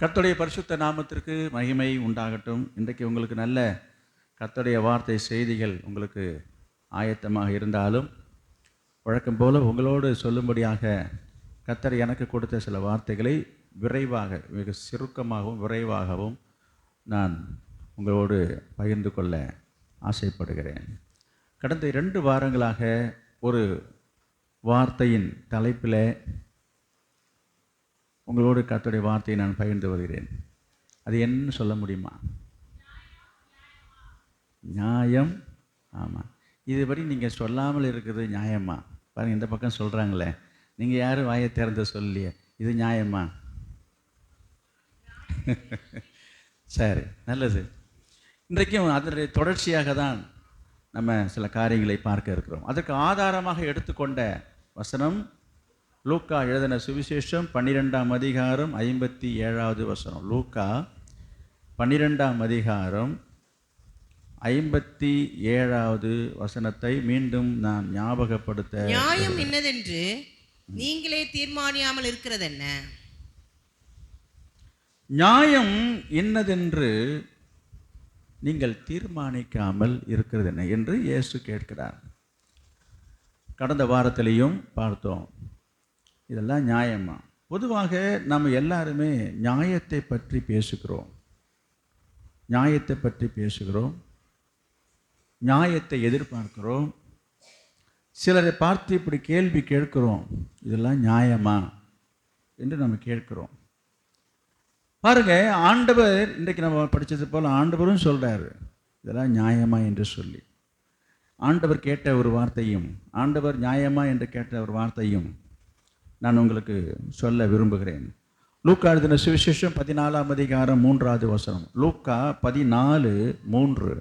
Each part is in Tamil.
கர்த்தருடைய பரிசுத்த நாமத்திற்கு மகிமை உண்டாகட்டும். இன்றைக்கு உங்களுக்கு நல்ல கர்த்தருடைய வார்த்தை செய்திகள் உங்களுக்கு ஆயத்தமாக இருந்தாலும், வழக்கம் போல உங்களோடு சொல்லும்படியாக கர்த்தர் எனக்கு கொடுத்த சில வார்த்தைகளை விரைவாக, மிக சுருக்கமாகவும் விரைவாகவும் நான் உங்களோடு பகிர்ந்து கொள்ள ஆசைப்படுகிறேன். கடந்த 2 வாரங்களாக ஒரு வார்த்தையின் தலைப்பில் உங்களோடு கர்த்தருடைய வார்த்தையை நான் பகிர்ந்து வருகிறேன். அது என்னன்னு சொல்ல முடியுமா? நியாயம். ஆமாம், இதுபடி நீங்கள் சொல்லாமல் இருக்கிறது நியாயமா? பாருங்கள், இந்த பக்கம் சொல்கிறாங்களே, நீங்கள் யாரும் வாயை திறந்து சொல்லியே, இது நியாயமா? சரி, நல்லது. இன்றைக்கும் அதனுடைய தொடர்ச்சியாக தான் நம்ம சில காரியங்களை பார்க்க இருக்கிறோம். அதற்கு ஆதாரமாக எடுத்துக்கொண்ட வசனம் லூக்கா எழுதின சுவிசேஷம் 12ஆம் அதிகாரம் 57வது வசனம். லூக்கா 12ஆம் அதிகாரம் 57வது வசனத்தை மீண்டும் நான் ஞாபகப்படுத்த. நியாயம் இன்னதென்று நீங்களே தீர்மானியாமல் இருக்கிறது என்ன? நியாயம் இன்னதென்று நீங்கள் தீர்மானிக்காமல் இருக்கிறது என்ன என்று இயேசு கேட்கிறார். கடந்த வாரத்திலையும் பார்த்தோம். இதெல்லாம் நியாயமா? பொதுவாக நம்ம எல்லாருமே நியாயத்தை பற்றி பேசுகிறோம், நியாயத்தை பற்றி பேசுகிறோம், நியாயத்தை எதிர்பார்க்கிறோம். சிலரை பார்த்து இப்படி கேள்வி கேட்கிறோம், இதெல்லாம் நியாயமா என்று நம்ம கேட்கிறோம். பாருங்க, ஆண்டவர் இன்றைக்கு நம்ம படித்தது போல் ஆண்டவரும் சொல்கிறாரு, இதெல்லாம் நியாயமா என்று சொல்லி. ஆண்டவர் கேட்ட ஒரு வார்த்தையும், ஆண்டவர் நியாயமா என்று கேட்ட ஒரு வார்த்தையும் நான் உங்களுக்கு சொல்ல விரும்புகிறேன். லூக்கா எழுதின சுவிசேஷம் 14ஆம் அதிகாரம் 3வது வசனம். லூக்கா 14:3.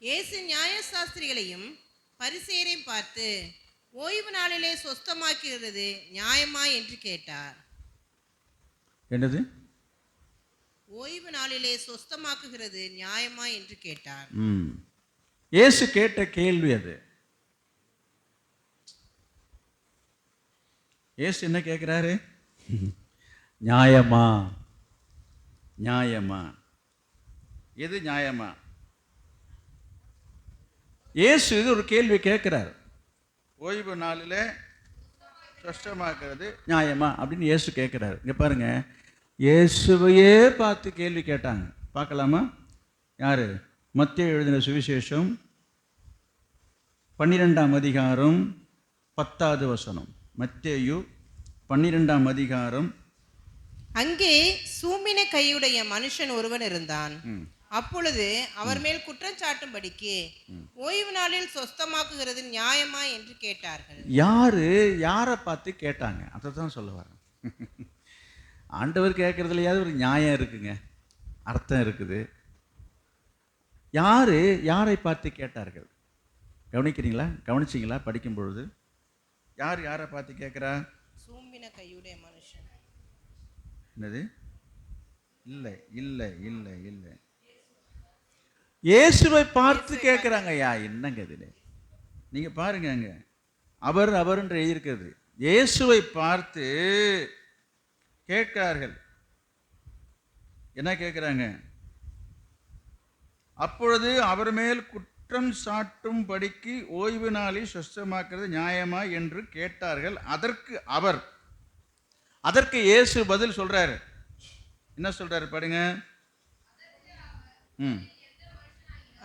இயேசு நியாயசாஸ்திரிகளையும் பரிசேயரையும் பார்த்து, ஓய்வு நாளிலே சொஸ்தமாக்குகிறது நியாயமா என்று கேட்டார். என்னது? ஓய்வு நாளிலே சொஸ்தமாக்குகிறது நியாயமா என்று கேட்டார். இயேசு கேட்ட கேள்வி அது. இயேசு என்ன கேட்குறாரு? நியாயமா? நியாயமா? எது நியாயமா? இயேசு ஒரு கேள்வி கேட்குறார். ஓய்வு நாளில் கஷ்டமாக்குறது நியாயமா அப்படின்னு இயேசு கேட்குறாரு. இங்கே பாருங்க, இயேசுவையே பார்த்து கேள்வி கேட்டாங்க. பார்க்கலாமா? யார்? மத்தேயு எழுதின சுவிசேஷம் 12ஆம் அதிகாரம் 10வது வசனம். மத்தேயு 12ஆம் அதிகாரம். அங்கே சூம்பின கையுடைய மனுஷன் ஒருவன் இருந்தான். அப்பொழுது அவர் மேல் குற்றம் சாட்டும்படிக்கு ஓய்வு நாளில் சொஸ்தமாக்குகிறது நியாயமா என்று கேட்டார்கள். யாரை பார்த்து கேட்டாங்க? அதை தான் சொல்ல வரேன். ஆண்டவர் கேட்கறதுலையாவது ஒரு நியாயம் இருக்குங்க, அர்த்தம் இருக்குது. யாரை பார்த்து கேட்டார்கள்? கவனிக்கிறீங்களா? கவனிச்சிங்களா? படிக்கும் பொழுது யாரை பார்த்து கேட்குறா? சூம்பின கையுடைய மனுஷன். என்னது? இல்லை இல்லை இல்லை இல்லை, இயேசுவை பார்த்து கேட்குறாங்க. என்னங்க இதுல நீங்க பாருங்க, அங்க அவர் என்று எழுதியிருக்கிறது. இயேசுவை பார்த்து கேட்கிறார்கள். என்ன கேட்குறாங்க? அப்பொழுது அவர் மேல் குற்றம் சாட்டும் படிக்கு ஓய்வு நாளில் சொஸ்தமாக்குறது நியாயமா என்று கேட்டார்கள். அதற்கு இயேசு பதில் சொல்றாரு. என்ன சொல்றாரு பாருங்க.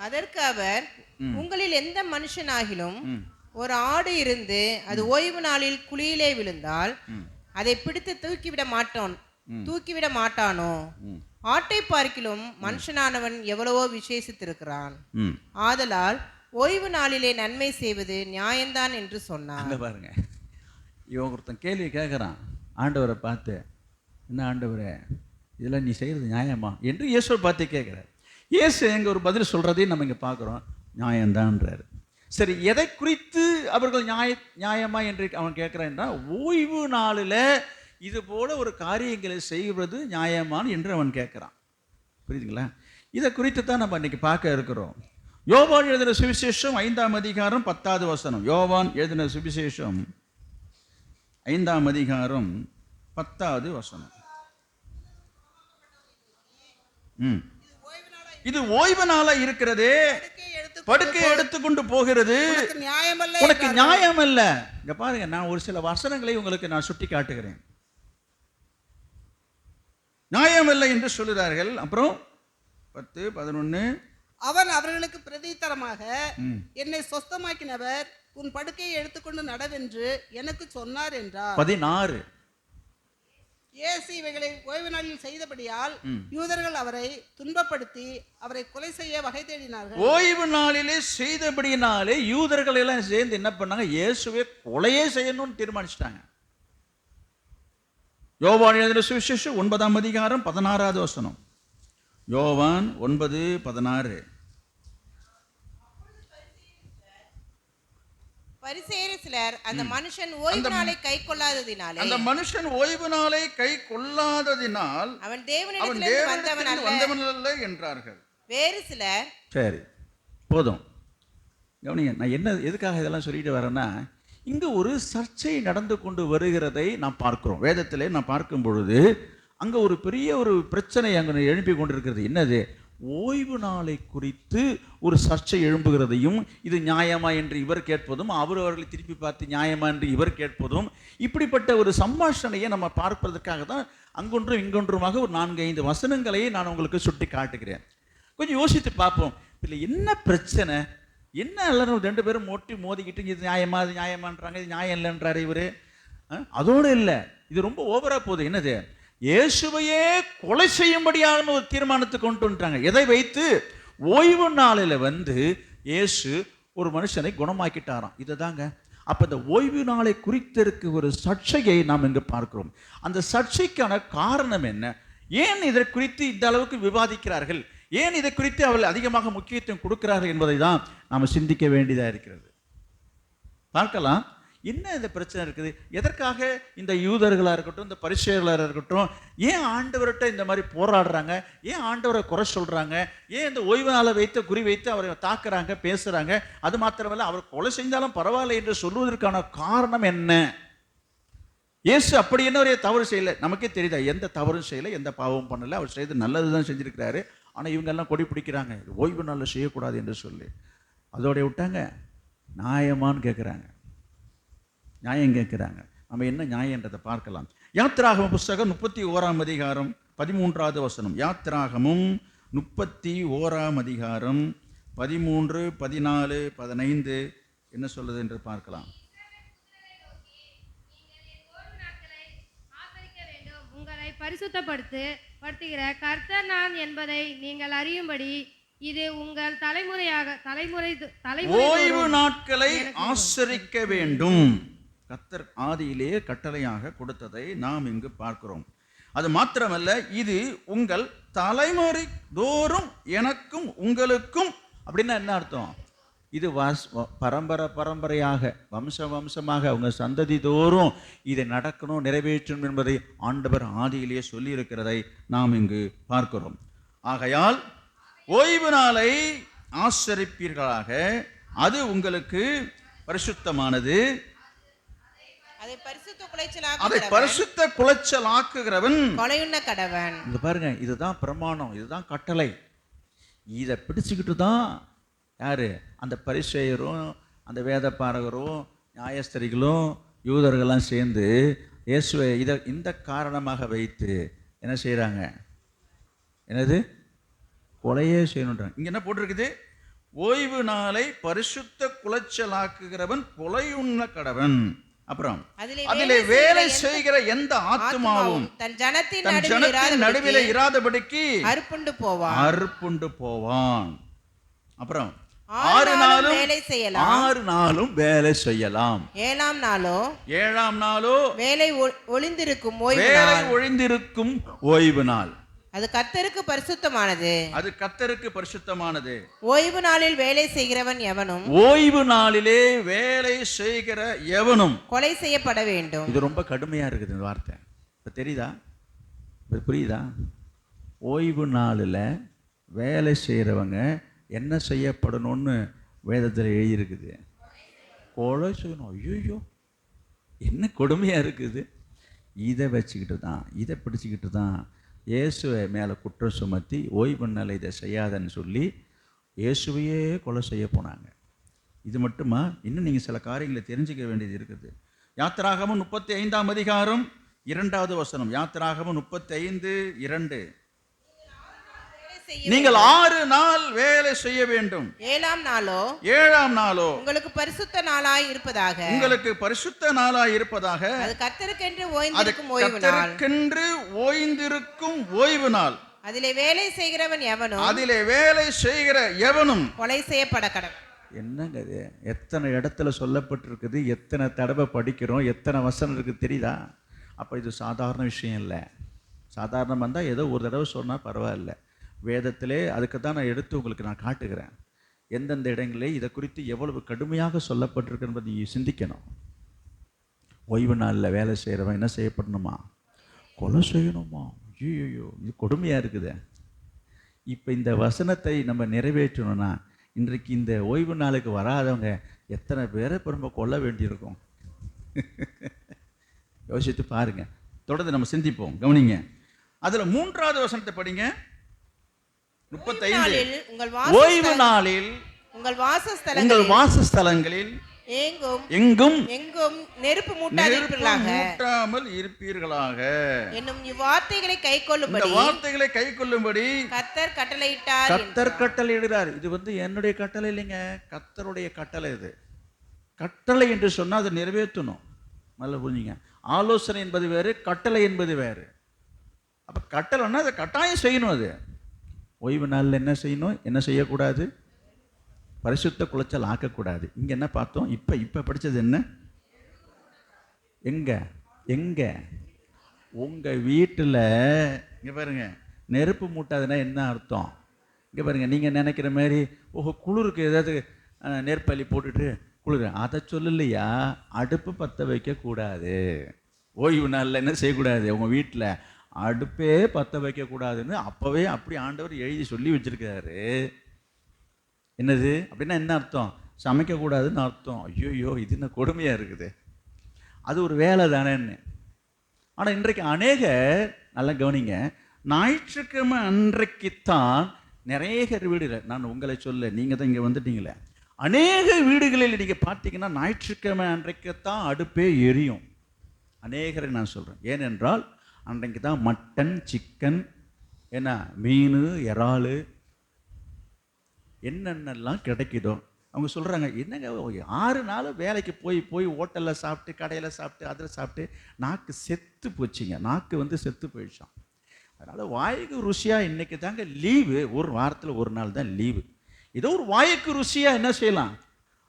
அதற்கு அவர், உங்களில் எந்த மனுஷனாகிலும் ஒரு ஆடு இருந்து அது ஓய்வு நாளில் குழியிலே விழுந்தால் அதை பிடித்து தூக்கிவிட மாட்டானோ? ஆட்டை பார்க்கிலும் மனுஷனானவன் எவ்வளவோ விசேஷித்திருக்கிறான். ஆதலால் ஓய்வு நாளிலே நன்மை செய்வது நியாயம்தான் என்று சொன்னார். பாருங்க, இவன் ஒருத்தன் கேள்வி கேட்குறான் ஆண்டவரை பார்த்து, என்ன ஆண்டவரே, இதெல்லாம் நீ செய்கிறது நியாயமா என்று இயேசுவை பார்த்து கேட்குறாரு. இயேசு எங்கே ஒரு பதில் சொல்கிறதையும் நம்ம இங்கே பார்க்குறோம், நியாயம்தான்றாரு. சரி, எதை குறித்து அவர்கள் நியாயமா என்று அவன் கேட்குறான்? ஓய்வு நாளில் இது போல ஒரு காரியங்களை செய்வது நியாயமான் என்று அவன் கேட்குறான். புரியுதுங்களா? இதை குறித்து தான் நம்ம இன்னைக்கு பார்க்க இருக்கிறோம். யோவான் எழுதின சுவிசேஷம் 5ஆம் அதிகாரம் 10வது வசனம். யோவான் எழுதின சுவிசேஷம் 5ஆம் அதிகாரம் 10வது வசனம். இது ஓய்வு நாளா இருக்கிறதே, படுக்கை எடுத்துக்கொண்டு போகிறது உனக்கு நியாயம் அல்ல. இங்க பாருங்க, நான் ஒரு சில வசனங்களை உங்களுக்கு நான் சுட்டி காட்டுகிறேன். நியாயம் இல்லை என்று சொல்லுகிறார்கள். அப்புறம் 10, 11 அவன் அவர்களுக்கு பிரதித்தரமாக, என்னை சொஸ்தமாக்கினவர் உன் படுக்கையை எடுத்துக்கொண்டு நடவென்று எனக்கு சொன்னார் என்றார். 16 இயேசு இவைகளை ஓய்வு நாளில் செய்தபடியால் யூதர்கள் அவரை துன்பப்படுத்தி அவரை கொலை செய்ய வகை தேடினார்கள். ஓய்வு நாளிலே செய்தபடியினாலே யூதர்கள் எல்லாம் சேர்ந்து என்ன பண்ணாங்க? இயேசுவை கொலையே செய்யணும்னு தீர்மானிச்சிட்டாங்க. யோவான் எழுதின சுவிசேஷம் 9ஆம் அதிகாரம் 16வது வசனம். யோவான் 9:16. பரிசேயர் சிலர் அந்த மனுஷன் ஓய்வு நாளை கை கொள்ளாததினாலே, அந்த மனுஷன் ஓய்வு நாளை கை கொள்ளாததினால் அவன் தேவனிடத்திலிருந்து வந்தவன் அல்ல என்றார்கள். வேறு சிலர், சரி போதும் கவனிங்க, நான் என்ன எதுக்காக இதெல்லாம் சொல்லிட்டு வரேன்னா, இங்கு ஒரு சர்ச்சை நடந்து கொண்டு வருகிறதை நாம் பார்க்கிறோம். வேதத்திலே நான் பார்க்கும் பொழுது அங்க ஒரு பெரிய ஒரு பிரச்சனை அங்கே எழுப்பி கொண்டிருக்கிறது. என்னது? ஓய்வு நாளை குறித்து ஒரு சர்ச்சை எழும்புகிறதையும், இது நியாயமா என்று இவர் கேட்பதும், அவர்களை திருப்பி பார்த்து நியாயமா என்று இவர் கேட்பதும், இப்படிப்பட்ட ஒரு சம்பாஷணையை நம்ம பார்ப்பதற்காக தான் அங்கொன்றும் இங்கொன்றுமாக ஒரு 4-5 வசனங்களை நான் உங்களுக்கு சுட்டி காட்டுகிறேன். கொஞ்சம் யோசித்து பார்ப்போம், இதில் என்ன பிரச்சனை, என்ன எல்லாரும் 2 பேரும் மோதிக்கிட்டு இது நியாயமா இது நியாயமான்றாங்க, இது நியாயம் இல்லைன்றாரு இவர். அதோடு இல்லை, இது ரொம்ப ஓவரா போகுது. என்னது? இயேசுவையே கொலை செய்யும்படியான ஒரு தீர்மானத்தை கொண்டு வந்துட்டாங்க. எதை வைத்து? ஓய்வு நாளில் இயேசு ஒரு மனுஷனை குணமாக்கிட்டாராம். இதை தாங்க. அப்போ இந்த ஓய்வு நாளை குறித்திருக்க ஒரு சர்ச்சையை நாம் இங்கு பார்க்கிறோம். அந்த சர்ச்சைக்கான காரணம் என்ன? ஏன் இதை குறித்து இந்த அளவுக்கு விவாதிக்கிறார்கள்? ஏன் இதை குறித்து அவர்கள் அதிகமாக முக்கியத்துவம் கொடுக்கிறார்கள் என்பதை தான் நாம் சிந்திக்க வேண்டியதாக இருக்கிறது. பார்க்கலாம், என்ன இந்த பிரச்சனை இருக்குது? எதற்காக இந்த யூதர்களாக இருக்கட்டும், இந்த பரிசேயர்களாக இருக்கட்டும், ஏன் ஆண்டவர்கிட்ட இந்த மாதிரி போராடுறாங்க? ஏன் ஆண்டவரை குறை சொல்கிறாங்க? ஏன் இந்த ஓய்வு நாளை வைத்து குறி வைத்து அவரை தாக்குறாங்க, பேசுகிறாங்க? அது மாத்திரமல்ல, அவர் கொலை செஞ்சாலும் பரவாயில்லை என்று சொல்வதற்கான காரணம் என்ன? இயேசு அப்படி என்ன ஒரு தவறு செய்யலை, நமக்கே தெரியுதா? எந்த தவறும் செய்யலை, எந்த பாவமும் பண்ணலை, அவர் செய்து நல்லது தான் செஞ்சுருக்கிறாரு. ஆனால் இவங்கெல்லாம் கொடி பிடிக்கிறாங்க, ஓய்வு நாளில் செய்யக்கூடாது என்று சொல்லி. அதோடைய விட்டாங்க, நியாயமானு கேட்குறாங்க, நியாயம் கேட்குறாங்க. நம்ம என்ன நியாயன்றதை பார்க்கலாம். யாத்திராகமம் புஸ்தகம் 31ஆம் அதிகாரம் 13வது வசனம். யாத்திராகமும் 31ஆம் அதிகாரம் 13, 14, 15 என்ன சொல்லுது என்று பார்க்கலாம். உங்களை பரிசுத்தப்படுத்துகிற கர்த்தர் நான் என்பதை நீங்கள் அறியும்படி இது உங்கள் தலைமுறை ஓய்வு நாட்களை ஆசரிக்க வேண்டும். கர்த்தர் ஆதியிலே கட்டளையாக கொடுத்ததை நாம் இங்கு பார்க்கிறோம். அது மாத்திரமல்ல, இது உங்கள் தலைமுறை தோறும் எனக்கும் உங்களுக்கும். அப்படின்னா என்ன அர்த்தம்? இது பரம்பரையாக வம்சமாக உங்க சந்ததி தோறும் இதை நடக்கணும், நிறைவேற்றணும் என்பதை ஆண்டவர் ஆதியிலேயே சொல்லி இருக்கிறதை நாம் இங்கு பார்க்கிறோம். ஆகையால் ஓய்வு நாளை ஆசரிப்பீர்களாக, அது உங்களுக்கு பரிசுத்தமானது. அதை பரிசுத்த குலைச்சலாக்குகிறவன் கொலையுண்ண கடவன். இங்க பாருங்க, இதுதான் பிரமாணம், இதுதான் கட்டளை. இதை பிடிச்சுக்கிட்டு தான் யாரு? அந்த பரிசேயரும் அந்த வேத பாரகரும் நியாயஸ்தரிகளும் யூதர்கள்லாம் சேர்ந்து இயேசுவை இந்த காரணமாக வைத்து என்ன செய்கிறாங்க? என்னது? கொலையே செய்யணுன்றாங்க. இங்கே என்ன போட்டிருக்குது? ஓய்வு நாளை பரிசுத்த குலைச்சலாக்குகிறவன் கொலையுண்ண கடவன். அப்புறம் அதிலே வேலை செய்கிற எந்த ஆத்துமாவும் தன் ஜனத்தின் நடுவிலே இராதபடிக்கு அறுப்புண்டு போவான். அப்புறம் 6 நாளும் வேலை செய்யலாம். 7ஆம் நாளோ வேலை ஒழிந்திருக்கும் ஓய்வு நாள். அது கர்த்தருக்கு பரிசுத்தமானது. ஓய்வு நாளில் வேலை செய்கிறவன் எவனும், ஓய்வு நாளிலே வேலை செய்கிற எவனும் கொலை செய்யப்பட வேண்டும். இது ரொம்ப கடுமையா இருக்குது இந்த வார்த்தை. இப்ப தெரியுதா? புரியுதா? ஓய்வு நாளில் வேலை செய்கிறவங்க என்ன செய்யப்படணும்னு வேதத்தில் எழுதியிருக்குது? கொலை செய்யணும். ஐயோ, என்ன கொடுமையாக இருக்குது! இதை வச்சுக்கிட்டு தான், இதை பிடிச்சிக்கிட்டு தான் இயேசுவை மேலே குற்றம் சுமத்தி ஓய்வு நாள் இதை செய்யாதன்னு சொல்லி இயேசுவையே கொலை செய்ய போனாங்க. இது மட்டுமா, இன்னும் நீங்கள் சில காரியங்களை தெரிஞ்சுக்க வேண்டியது இருக்குது. யாத்திராகமம் 35ஆம் அதிகாரம் 2வது வசனம். யாத்திராகமம் 35:2. நீங்கள் 6 நாள் வேலை செய்ய வேண்டும், 7ஆம் நாளோ 7ஆம் நாளோ உங்களுக்கு பரிசுத்த நாளாய் இருப்பதாக. உங்களுக்கு பரிசுத்த நாளாய் இருப்பதாக. அது கர்த்தருக்கென்று அது ஓய்ந்திருக்கும் ஓய்வு நாள். கர்த்தருக்கென்று ஓய்ந்திருக்கும் ஓய்வு நாள். அதிலே வேலை செய்கிறவன் எவனும், அதிலே வேலை செய்கிற எவனும் கொலை செய்யப்பட கடவன். என்னங்க இது? எத்தனை இடத்துல சொல்லப்பட்டிருக்குது, எத்தனை தடவை படிக்கிறோம், எத்தனை வசனம் இருக்குது தெரியுதா? அப்போ இது சாதாரண விஷயம் இல்லை. சாதாரணமாக இருந்தால் ஏதோ ஒரு தடவை சொன்னால் பரவாயில்ல. வேதத்திலே அதுக்கு தான் நான் எடுத்து உங்களுக்கு நான் காட்டுகிறேன். எந்தெந்த இடங்களே இதை குறித்து எவ்வளவு கடுமையாக சொல்லப்பட்டிருக்கு என்பதை நீங்கள் சிந்திக்கணும். ஓய்வு நாளில் வேலை செய்கிறவன் என்ன செய்யப்படணுமா? கொலை செய்யணுமா? ஐயோ, இது கொடுமையாக இருக்குது. இப்போ இந்த வசனத்தை நம்ம நிறைவேற்றணும்னா இன்றைக்கு இந்த ஓய்வு நாளுக்கு வராதவங்க எத்தனை பேரை இப்போ நம்ம கொல்ல வேண்டியிருக்கும்? யோசித்து பாருங்க. தொடர்ந்து நம்ம சிந்திப்போம். கவனிங்க. அதில் 3வது வசனத்தை படிங்க. 35. ஓய்வு நாளில் உங்கள் உங்கள் வாசஸ்தலங்களில் எங்கும் நெருப்பு மூட்டாமல் இருப்பீர்களாக என்னும் இவ்வார்த்தைகளை கைக்கொள்ளும்படி கர்த்தர் கட்டளையிட்டார். கர்த்தர் கட்டளையிடுகிறார். இது என்னுடைய கட்டளை இல்லைங்க, கர்த்தருடைய கட்டளை. இது கட்டளை என்று சொன்னால் அதை நிறைவேற்றணும். நல்லா புரிஞ்சுங்க. ஆலோசனை என்பது வேறு, கட்டளை என்பது வேறு. அப்போ கட்டளைன்னா அதை கட்டாயம் செய்யணும். அது ஓய்வு நாளில் என்ன செய்யணும், என்ன செய்யக்கூடாது? பரிசுத்த குலைச்சல் ஆக்கக்கூடாது. இங்கே என்ன பார்த்தோம்? இப்போ படித்தது என்ன? எங்க உங்கள் வீட்டில் இங்கே பாருங்க, நெருப்பு மூட்டாதுன்னா என்ன அர்த்தம்? இங்கே பாருங்க, நீங்கள் நினைக்கிற மாதிரி குளிருக்கு ஏதாவது நெருப்பள்ளி போட்டுட்டு குளிர், அதை சொல்லலையா? அடுப்பு பற்ற வைக்கக்கூடாது. ஓய்வு நாளில் என்ன செய்யக்கூடாது? உங்கள் வீட்டில் அடுப்பே பற்ற வைக்கக்கூடாதுன்னு அப்போவே அப்படி ஆண்டவர் எழுதி சொல்லி வச்சிருக்காரு. என்னது அப்படின்னா என்ன அர்த்தம்? சமைக்கக்கூடாதுன்னு அர்த்தம். ஐயோ, இது என்ன கொடுமையாக இருக்குது. அது ஒரு வேலை தானேன்னு. ஆனால் இன்றைக்கு அநேக, நல்லா கவனிங்க, ஞாயிற்றுக்கிழமை அன்றைக்குத்தான் நிறைய வீடுகள், நான் உங்களை சொல்ல, நீங்கள் தான் இங்கே வந்துட்டீங்களே, அநேக வீடுகளில் நீங்கள் பார்த்தீங்கன்னா ஞாயிற்றுக்கிழமை அன்றைக்குத்தான் அடுப்பே எரியும். அநேகரை நான் சொல்கிறேன். ஏனென்றால் அன்றைக்கு தான் மட்டன், சிக்கன், என்ன மீன், இறால், என்னென்னலாம் கிடைக்குதோ. அவங்க சொல்கிறாங்க, என்னங்க 6 நாள் வேலைக்கு போய் ஹோட்டலில் சாப்பிட்டு, கடையில் சாப்பிட்டு, அதில் சாப்பிட்டு நாக்கு செத்து போச்சுங்க. நாக்கு செத்து போயிடுச்சான். அதனால் வாய்க்கு ருசியாக இன்றைக்கி தாங்க லீவு, ஒரு வாரத்தில் ஒரு நாள் தான் லீவு. ஏதோ ஒரு வாய்க்கு ருசியாக என்ன செய்யலாம்?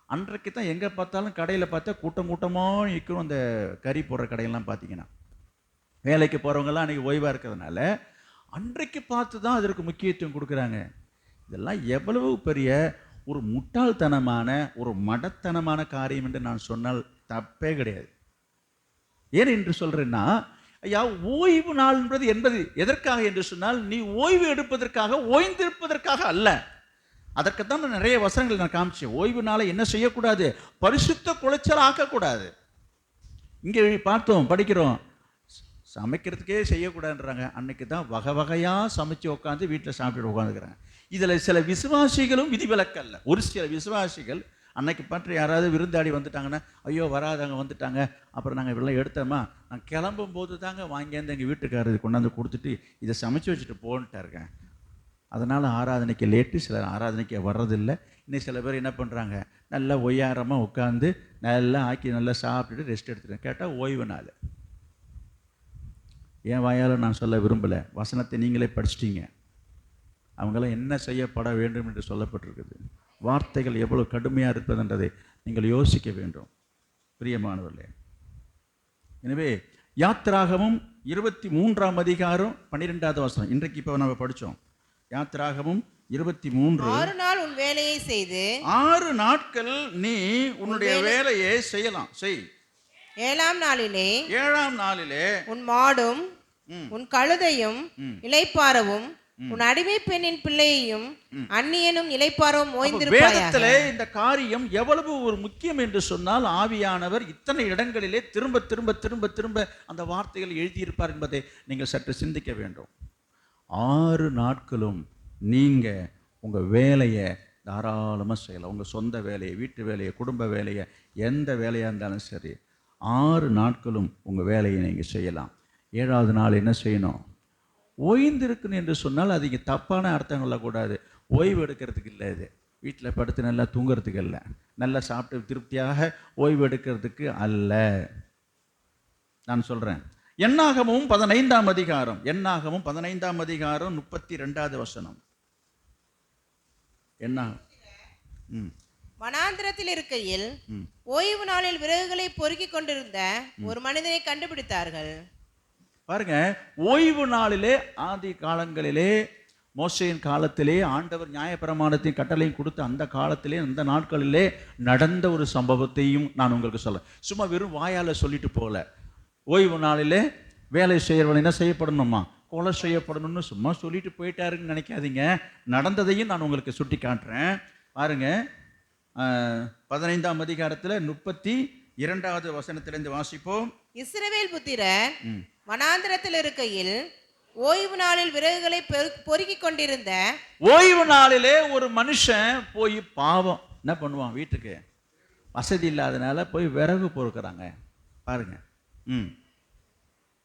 அன்றைக்கு தான் எங்கே பார்த்தாலும் கடையில் பார்த்தா கூட்டமாக நிற்கணும். அந்த கறி போடுற கடையெல்லாம் பார்த்தீங்கன்னா வேலைக்கு போகிறவங்கெல்லாம் அன்றைக்கி ஓய்வாக இருக்கிறதுனால அன்றைக்கு பார்த்து தான் அதற்கு முக்கியத்துவம் கொடுக்குறாங்க. இதெல்லாம் எவ்வளவு பெரிய ஒரு முட்டாள்தனமான, ஒரு மடத்தனமான காரியம் என்று நான் சொன்னால் தப்பே கிடையாது. ஏன் என்று சொல்கிறேன்னா, ஐயா, ஓய்வு நாள் என்பது எதற்காக என்று சொன்னால், நீ ஓய்வு எடுப்பதற்காக, ஓய்ந்திருப்பதற்காக அல்ல. அதற்குத்தான் நான் நிறைய வசனங்கள் நான் காமிச்சேன். ஓய்வு நாளை என்ன செய்யக்கூடாது? பரிசுத்த குலைச்சல் ஆக்கக்கூடாது. இங்கே பார்த்தோம், படிக்கிறோம், சமைக்கிறதுக்கே செய்யக்கூடாதுன்றாங்க. அன்னைக்கு தான் வகை வகையாக சமைச்சு உட்காந்து வீட்டில் சாப்பிட்டு உட்காந்துக்கிறாங்க. இதில் சில விசுவாசிகளும் விதிவிலக்கல்ல. ஒரு சில விசுவாசிகள் அன்னைக்கு பற்றி யாராவது விருந்தாடி வந்துட்டாங்கன்னா, ஐயோ வராதவங்க வந்துட்டாங்க, அப்புறம் நாங்கள் இப்படிலாம் எடுத்தோமா, நான் கிளம்பும் போது தாங்க வாங்கியாந்து எங்கள் வீட்டுக்காரர் கொண்டாந்து கொடுத்துட்டு இதை சமைச்சு வச்சுட்டு போன்ட்டாருங்க. அதனால் ஆராதனைக்கு லேட்டு, சிலர் ஆராதனைக்கு வர்றதில்லை. இன்னும் சில பேர் என்ன பண்ணுறாங்க, நல்லா ஒய்யாரமாக உட்காந்து நல்லா ஆக்கி நல்லா சாப்பிட்டுட்டு ரெஸ்ட் எடுத்துட்டேன். கேட்டால் ஓய்வு நாள். என் வாயால் நான் சொல்ல விரும்பலை, வசனத்தை நீங்களே படிச்சிட்டீங்க. அவங்களாம் என்ன செய்யப்பட வேண்டும் என்று சொல்லப்பட்டிருக்குது. வார்த்தைகள் எவ்வளோ கடுமையாக இருப்பதுன்றதை நீங்கள் யோசிக்க வேண்டும் பிரியமானவர்களே. எனவே யாத்திராகமும் 23ஆம் அதிகாரம் 12வது வசனம் இன்றைக்கு இப்போ நம்ம படித்தோம். யாத்திராகமும் 23. 6 நாள் உன் வேலையை செய்து 6 நாட்கள் நீ உன்னுடைய வேலையை செய்யலாம், செய். 7ஆம் நாளிலே உன் மாடும் உன் கழுதையும் இளைப்பாறவும் உன் அடிமை பெண்ணின் பிள்ளையையும் அந்நியனும் இளைப்பாறவும் ஓய்ந்திருப்பாயாக. வேதத்திலே இந்த காரியம் எவ்வளவு ஒரு முக்கியம் என்று சொன்னால், ஆவியானவர் இத்தனை இடங்களிலே திரும்ப திரும்ப திரும்ப திரும்ப அந்த வார்த்தைகள் எழுதியிருப்பார் என்பதை நீங்கள் சற்று சிந்திக்க வேண்டும். 6 நாட்களும் நீங்கள் உங்கள் வேலையை தாராளமாக செய்யலாம். உங்கள் சொந்த வேலையை, வீட்டு வேலையை, குடும்ப வேலையை, எந்த வேலையாக இருந்தாலும் சரி 6 நாட்களும் உங்கள் வேலையை நீங்கள் செய்யலாம். 7ஆவது நாள் என்ன செய்யணும்? ஓய்ந்திருக்குன்னு என்று சொன்னால் அது இங்கே தப்பான அர்த்தம் கொள்ளக்கூடாது. ஓய்வு எடுக்கிறதுக்கு இல்லை, இது வீட்டில் படுத்து நல்லா தூங்குறதுக்கு இல்லை, நல்லா சாப்பிட்டு திருப்தியாக ஓய்வு எடுக்கிறதுக்கு அல்ல. நான் சொல்கிறேன். என்னாகமும் 15ஆம் அதிகாரம், என்னாகமும் 15ஆம் அதிகாரம் 32வது வசனம். என்ன? வனாந்திரத்தில் இருக்கையில் ஓய்வு நாளில் விறகுகளை பொறுக்கிக் கொண்டிருந்த ஒரு மனிதனை கண்டுபிடித்தார்கள். பாருங்க, ஓய்வு நாளிலே, ஆதி காலங்களிலே, மோசேயின் காலத்திலே ஆண்டவர் நியாயப்பிரமாணத்தின் கட்டளையும் கொடுத்த அந்த காலத்திலே, அந்த நாட்களிலே நடந்த ஒரு சம்பவத்தையும் நான் உங்களுக்கு சொல்ல, சும்மா வெறும் வாயால் சொல்லிட்டு போகல. ஓய்வு நாளிலே வேலை செய்யறவன் என்ன செய்யப்படணுமா? கொலை செய்யப்படணும்னு சும்மா சொல்லிட்டு போயிட்டாருன்னு நினைக்காதீங்க. நடந்ததையும் நான் உங்களுக்கு சுட்டி காட்டுறேன். பாருங்க, 15ஆம் அதிகாரத்தில் 32வது வசனத்திலிருந்து வாசிப்போம். இஸ்ரவேல் புத்திரர் வனாந்திரத்தில் இருக்கையில் ஓய்வு நாளில் விறகுகளை பொறுக்கிக் கொண்டிருந்த, ஓய்வு நாளிலே ஒரு மனுஷன் போய் பாவம் என்ன பண்ணுவான்? வீட்டுக்கு வசதி இல்லாதனால போய் விறகு பொறுக்கிறாங்க. பாருங்க,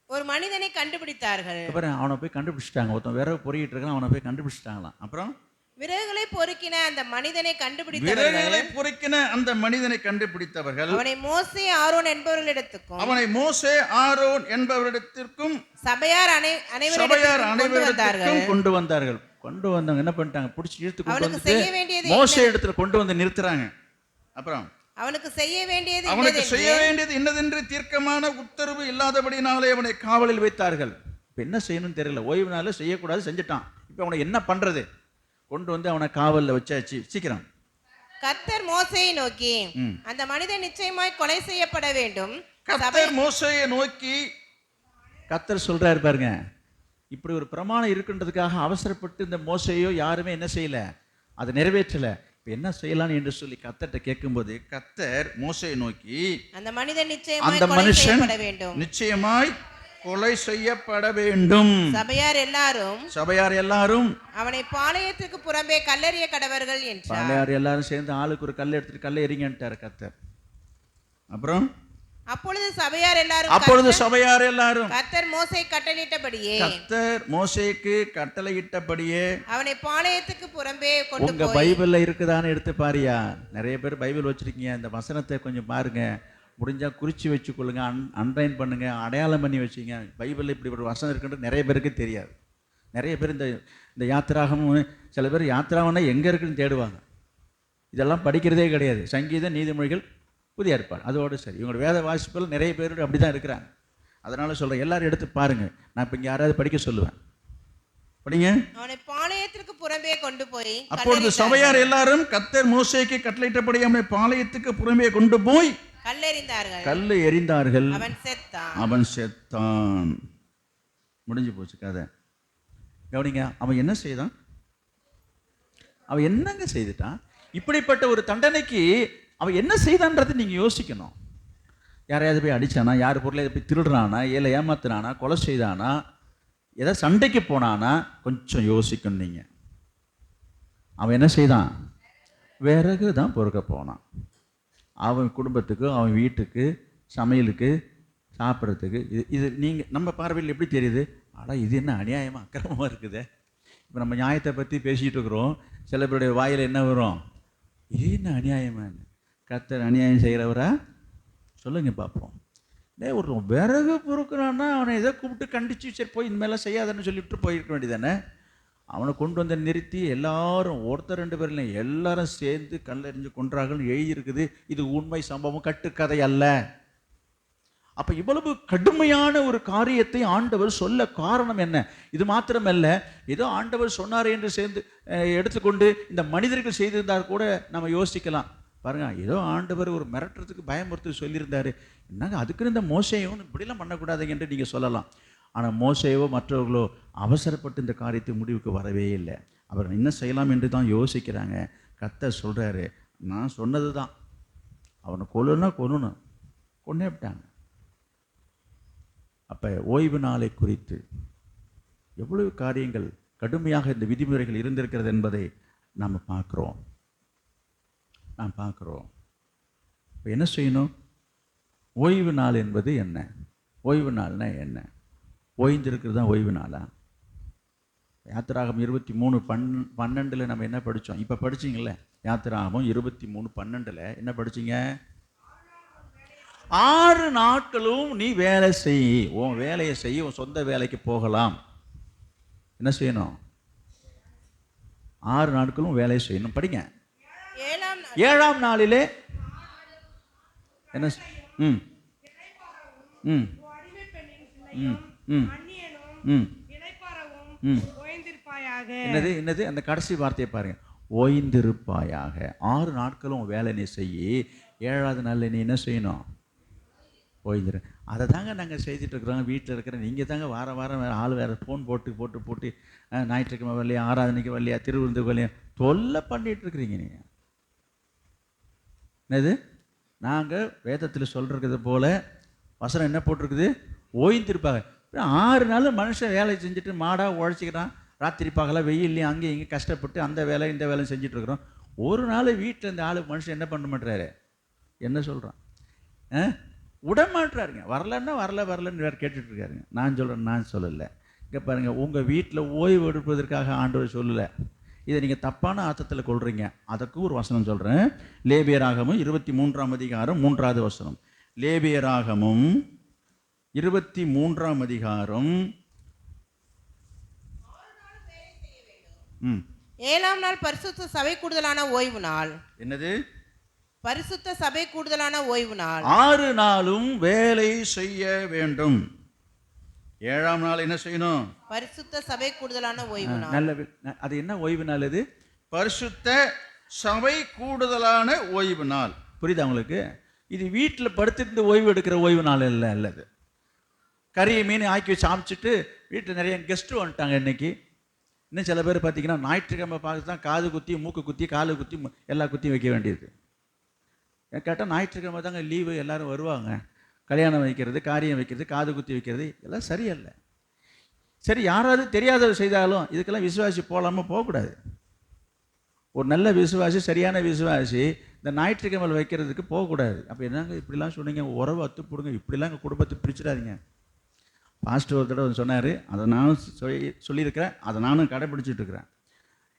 ஒரு மனிதனை கண்டுபிடித்தார்கள். அப்புறம் அவனை போய் கண்டுபிடிச்சிட்டாங்க. ஒருத்தன் விறகு பொறுக்கிட்டு இருக்கான், அவனை போய் கண்டுபிடிச்சிட்டாங்களாம். அப்புறம் விறகுகளை பொறுக்கின அந்த மனிதனை கண்டுபிடித்தவர்கள் அவனை மோசே ஆரோன் என்பவரிடத்திற்கும் சபையார் அனைவரிடத்திற்கும் கொண்டு வந்தார்கள். கொண்டு வந்தவங்க என்ன பண்ணிட்டாங்க? பிடிச்சி இழுத்து கொண்டு வந்து மோசே இடத்துல கொண்டு வந்து நிறுத்துறாங்க. அப்புறம் அவனுக்கு செய்ய வேண்டியது இன்னதென்று தீர்க்கமான உத்தரவு இல்லாதபடினாலே அவனை காவலில் வைத்தார்கள். இப்ப என்ன செய்யணும்னு தெரியல. ஓய்வு நாள செய்யக்கூடாது, செஞ்சுட்டான். இப்ப அவனை என்ன பண்றது? கொண்டு வந்து அவனை காவல்ல வச்சாச்சு. சீக்கிரம். கர்த்தர் மோசேயை நோக்கி, அந்த மனிதன் நிச்சயமாய் கொலை செய்யப்பட வேண்டும். கர்த்தர் மோசேயை நோக்கி, கர்த்தர் சொல்றாரு பாருங்க, இப்படி ஒரு பிரமாணம் இருக்குன்றதுக்காக அவசரப்பட்டு இந்த மோசேயோ யாருமே என்ன செய்யல, அதை நிறைவேற்றல. இப்ப என்ன செய்யலாம் என்று சொல்லி கர்த்தர்ட்ட கேட்கும்போது, கர்த்தர் மோசேயை நோக்கி, அந்த மனிதன் நிச்சயமாய் கொலை செய்யப்பட வேண்டும். சபையார் எல்லாரும் அவனை பாளையத்துக்கு புறம்பே கல்லெறிய கடவர்கள் என்றார். சபையார் எல்லாரும் சேர்ந்து ஆளுக்கு ஒரு கல்லை எடுத்துட்டு கல்லை எறிங்கன்ட்டார் கர்த்தர். அப்புறம் அப்பொழுது சபையார் எல்லாரும் கர்த்தர் மோசேக்கு கட்டளையிட்டபடியே அவனை பாளையத்துக்கு புறம்பே கொண்டு போய். உங்க பைபிள்ல இருக்குதான்னு எடுத்து பாரியா. நிறைய பேர் பைபிள் வச்சிருக்கீங்க. இந்த வசனத்தை கொஞ்சம் பாருங்க, முடிஞ்சா குறிச்சு வச்சுக்கொள்ளுங்க, அன்லைன் பண்ணுங்க, அடையாளம் பண்ணி வச்சுங்க. பைபிளில் இப்படி ஒரு வசனம் இருக்குன்றது நிறைய பேருக்கு தெரியாது. நிறைய பேர் இந்த யாத்திராகமும், சில பேர் யாத்திராகம்னா எங்கே இருக்குன்னு தேடுவாங்க. இதெல்லாம் படிக்கிறதே கிடையாது. சங்கீதம், நீதிமொழிகள், புதிய ஏற்பாடு, அதோடு சரி. இவங்களோட வேத வாசிப்புகள் நிறைய பேர் அப்படி தான் இருக்கிறாங்க. அதனால சொல்கிறேன், எல்லாரும் எடுத்து பாருங்க. நான் இப்போ இங்கே யாராவது படிக்க சொல்லுவேன், படிங்க. அவனை பாளையத்திற்கு புறம்பே கொண்டு போய். அப்பொழுது சபையார் எல்லாரும் கர்த்தர் மோசேக்கு கட்டளையிட்டபடி அவனை பாளையத்துக்கு புறம்பே கொண்டு போய் கல்லு எறிந்தார்கள். அவன் செத்தான். முடிஞ்சு போச்சு கதை. கவனிங்க, அவன் என்ன செய்தான்? அவன் என்னங்க செய்துட்டான்? இப்படிப்பட்ட ஒரு தண்டனைக்கு அவன் என்ன செய்தான்றது நீங்க யோசிக்கணும். யாரையாவது போய் அடிச்சானா? யார் பொருளை போய் திருடுறானா? ஏழை ஏமாத்துறானா? கொலை செய்தானா? ஏதாவது சண்டைக்கு போனானா? கொஞ்சம் யோசிக்கணும் நீங்க. அவன் என்ன செய்தான்? விறகு தான் பொறுக்க போனான். அவன் குடும்பத்துக்கு, அவன் வீட்டுக்கு, சமையலுக்கு, சாப்பிட்றதுக்கு. இது நீங்கள் நம்ம பார்வையில் எப்படி தெரியுது? ஆனால் இது என்ன அநியாயமாக அக்கிரமமாக இருக்குது. இப்போ நம்ம நியாயத்தை பற்றி பேசிகிட்டு இருக்கிறோம். சில பேருடைய வாயில் என்ன வரும்? இது என்ன அநியாயமாக? கர்த்தர் அநியாயம் செய்கிறவரா? சொல்லுங்க பார்ப்போம். ஒரு விறகு பொறுக்கிறான்னா அவனை எதை கூப்பிட்டு கண்டிச்சு, சரி போய் இனிமேலாம் செய்யாதன்னு சொல்லிவிட்டு போயிருக்க வேண்டியதானே. அவனை கொண்டு வந்து நிறுத்தி எல்லாரும், ஒருத்தர் ரெண்டு பேர் இல்லை, எல்லாரும் சேர்ந்து கல்லெறிஞ்சு கொன்றார்கள்னு எழுதியிருக்குது. இது உண்மை சம்பவம், கட்டுக்கதை அல்ல. அப்போ இவ்வளவு கடுமையான ஒரு காரியத்தை ஆண்டவர் சொல்ல காரணம் என்ன? இது மாத்திரமல்ல, ஏதோ ஆண்டவர் சொன்னார் என்று சேர்ந்து எடுத்துக்கொண்டு இந்த மனிதர்கள் செய்திருந்தார் கூட நம்ம யோசிக்கலாம். பாருங்க, ஏதோ ஆண்டவர் ஒரு மிரட்டுறதுக்கு பயமுறுத்து சொல்லியிருந்தாரு, என்னங்க அதுக்குன்னு இந்த மோசேயும் இப்படிலாம் பண்ணக்கூடாதுங்க என்று நீங்கள் சொல்லலாம். ஆனால் மோசேவோ மற்றவர்களோ அவசரப்பட்டு இந்த காரியத்தை முடிவுக்கு வரவே இல்லை. அவர் என்ன செய்யலாம் என்று தான் யோசிக்கிறாங்க. கர்த்தர் சொல்கிறாரு, நான் சொன்னது தான், அவனை கொல்லணும், கொன்னே விட்டாங்க. அப்போ ஓய்வு நாளை குறித்து எவ்வளவு காரியங்கள் கடுமையாக இந்த விதிமுறைகள் இருந்திருக்கிறது என்பதை நாம் பார்க்குறோம். இப்போ என்ன செய்யணும்? ஓய்வு நாள் என்பது என்ன? ஓய்வு நாள்னா என்ன? ஓய்ந்திருக்கிறது தான் ஓய்வு நாளா? யாத்திராகமம் 23:12 நம்ம என்ன படித்தோம்? இப்போ படிச்சிங்களே, யாத்திராகமம் 23:12 என்ன படிச்சிங்க? 6 நாட்களும் நீ வேலை செய், உன் வேலையை செய், உன் சொந்த வேலைக்கு போகலாம். என்ன செய்யணும்? 6 நாட்களும் வேலை செய்யணும். படிங்க. 7ஆம் நாளிலே என்ன? ம் ம் ம் ம் ம் என்னது அந்த கடைசி வார்த்தையை பாருங்க. ஓய்ந்திருப்பாயாக. 6 நாட்களும் வேலை நீ செய்யி, 7ஆவது நாளில் நீ என்ன செய்யணும்? ஓய்ந்திரு. அதை தாங்க நாங்கள் செய்துட்டு இருக்கிறோங்க. வீட்டில் இருக்கிற நீங்கள் தாங்க வாரம் வேறு ஆள் வேறு ஃபோன் போட்டு ஞாயிற்றுக்கிழமை வரலையா, ஆராதனைக்கு வரலையா, திருவிருந்துக்கு வரலையா தொல்லை பண்ணிகிட்டு இருக்கிறீங்க நீங்கள். என்னது? நாங்கள் வேதத்தில் சொல்கிறது போல் வசனம் என்ன போட்டிருக்குது? ஓய்ந்திருப்பாங்க. 6 நாள் மனுஷன் வேலை செஞ்சுட்டு மாடாக உழைச்சிக்கிறான். ராத்திரி பகலாக வெயில்லையும் அங்கேயும் இங்கே கஷ்டப்பட்டு அந்த வேலை இந்த வேலையும் செஞ்சுட்டு இருக்கிறோம். ஒரு நாள் வீட்டில் இந்த ஆளு மனுஷன் என்ன பண்ண மாட்டாரு? என்ன சொல்கிறான்? விடமாட்டுறாருங்க. வரலன்னா வரலன்னு வேறு கேட்டுட்ருக்காருங்க. நான் சொல்லலை. இங்கே பாருங்கள், உங்கள் வீட்டில் ஓய்வு எடுப்பதற்காக ஆண்டவர் சொல்லலை. இதை நீங்கள் தப்பான அர்த்தத்தில் கொள்கிறீங்க. அதுக்கு ஒரு வசனம் சொல்கிறேன். லேபியராகமம் 23ஆம் அதிகாரம் 3வது வசனம். லேபியராகமம் 23ஆம் அதிகாரம் 7ஆம் நாள் பரிசுத்த சபை கூடுதலான ஓய்வு நாள். என்னது? பரிசுத்த சபை கூடுதலான ஓய்வு நாள். 6 நாளும் வேலை செய்ய வேண்டும். 7ஆம் நாள் என்ன செய்யணும்? பரிசுத்த சபை கூடுதலான ஓய்வு நாள். நல்ல. அது என்ன ஓய்வு நாள்? அது பரிசுத்த சபை கூடுதலான ஓய்வு நாள். புரியுதா உங்களுக்கு? இது வீட்டில் படுத்துட்டு ஓய்வு எடுக்கிற ஓய்வு நாள் இல்லை. அல்லது கறி மீன் ஆக்கி வச்சு சாமிச்சிட்டு வீட்டில் நிறைய கெஸ்ட்டு வந்துட்டாங்க. இன்னைக்கு இன்னும் சில பேர் பார்த்தீங்கன்னா ஞாயிற்றுக்கிழமை பார்த்து தான் காது குத்தி, மூக்கு குத்தி, காலு குத்தி, எல்லா குத்தியும் வைக்க வேண்டியது. கேட்டால் ஞாயிற்றுக்கிழமை தாங்க லீவு, எல்லோரும் வருவாங்க. கல்யாணம் வைக்கிறது, காரியம் வைக்கிறது, காது குத்தி வைக்கிறது எல்லாம் சரியல்ல. சரி, யாராவது தெரியாதவர் செய்தாலும் இதுக்கெல்லாம் விசுவாசி போகலாமல் போகக்கூடாது. ஒரு நல்ல விசுவாசி, சரியான விசுவாசி இந்த ஞாயிற்றுக்கிழமை வைக்கிறதுக்கு போகக்கூடாது. அப்போ என்னங்க இப்படிலாம் சொன்னீங்க? உறவு அத்து போடுங்க, இப்படிலாம் குடும்பத்தை பிரிச்சிடாதீங்க. பாஸ்டர் ஒரு தடவை சொன்னார். அதை நானும் சொல்லியிருக்கிறேன், அதை நானும் கடைப்பிடிச்சிட்டு இருக்கிறேன்.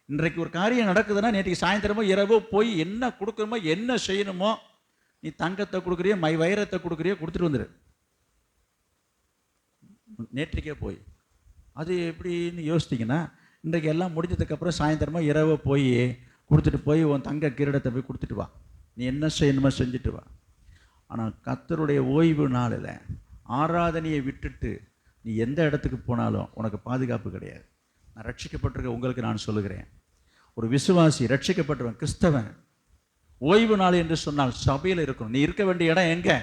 இன்றைக்கு ஒரு காரியம் நடக்குதுன்னா நேற்றுக்கு சாயந்தரமோ இரவோ போய் என்ன கொடுக்கணுமோ, என்ன செய்யணுமோ, நீ தங்கத்தை கொடுக்குறியோ, வைரத்தை கொடுக்குறியோ கொடுத்துட்டு வந்துடு. நேற்றுக்கே போய் அது எப்படின்னு யோசிச்சிங்கன்னா, இன்றைக்கு எல்லாம் முடிஞ்சதுக்கப்புறம் சாயந்தரமோ இரவோ போய் கொடுத்துட்டு போய் உன் தங்க கிரீடத்தை போய் கொடுத்துட்டு வா. நீ என்ன செய்யணுமோ செஞ்சுட்டு வா. ஆனால் கர்த்தருடைய ஓய்வு நாளில் ஆராதனையை விட்டுட்டு நீ எந்த இடத்துக்கு போனாலும் உனக்கு பாதுகாப்பு கிடையாது. நான் ரட்சிக்கப்பட்டிருக்க உங்களுக்கு நான் சொல்லுகிறேன், ஒரு விசுவாசி ரட்சிக்கப்பட்டவன் கிறிஸ்தவன் ஓய்வு நாள் என்று சொன்னால் சபையில் இருக்கணும். நீ இருக்க வேண்டிய இடம் எங்கே?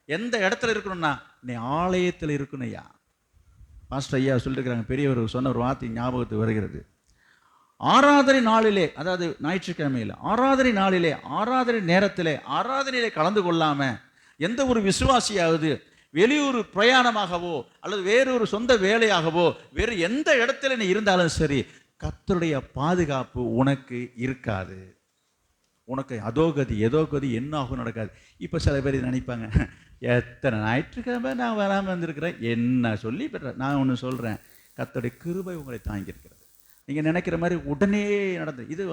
எந்த இடத்துல இருக்கணும்னா நீ ஆலயத்தில் இருக்கணும். ஐயா பாஸ்டர் ஐயா சொல்லியிருக்கிறாங்க, பெரியவர் சொன்ன ஒரு வார்த்தை ஞாபகத்துக்கு வருகிறது. ஆராதனை நாளிலே, அதாவது ஞாயிற்றுக்கிழமையில் ஆராதனை நாளிலே, ஆராதனை நேரத்திலே, ஆராதனையிலே கலந்து கொள்ளாமல் எந்த ஒரு விசுவாசியாவது வெளியூர் பிரயாணமாகவோ அல்லது வேறொரு சொந்த வேலையாகவோ வேறு எந்த இடத்துல நீ இருந்தாலும் சரி, கர்த்தருடைய பாதுகாப்பு உனக்கு இருக்காது. உனக்கு அதோகதி எதோகதி என்ன ஆகும் நடக்காது. இப்போ சில பேர் நினைப்பாங்க, எத்தனை ஞாயிற்றுக்கிழமை நான் வராமல் இருந்திருக்கிறேன், என்ன சொல்லி பெற்ற. நான் ஒன்று சொல்கிறேன், கர்த்தருடைய கிருபை உங்களை தாங்கியிருக்கிறது. நீங்கள் நினைக்கிற மாதிரி உடனே நடந்தது. இது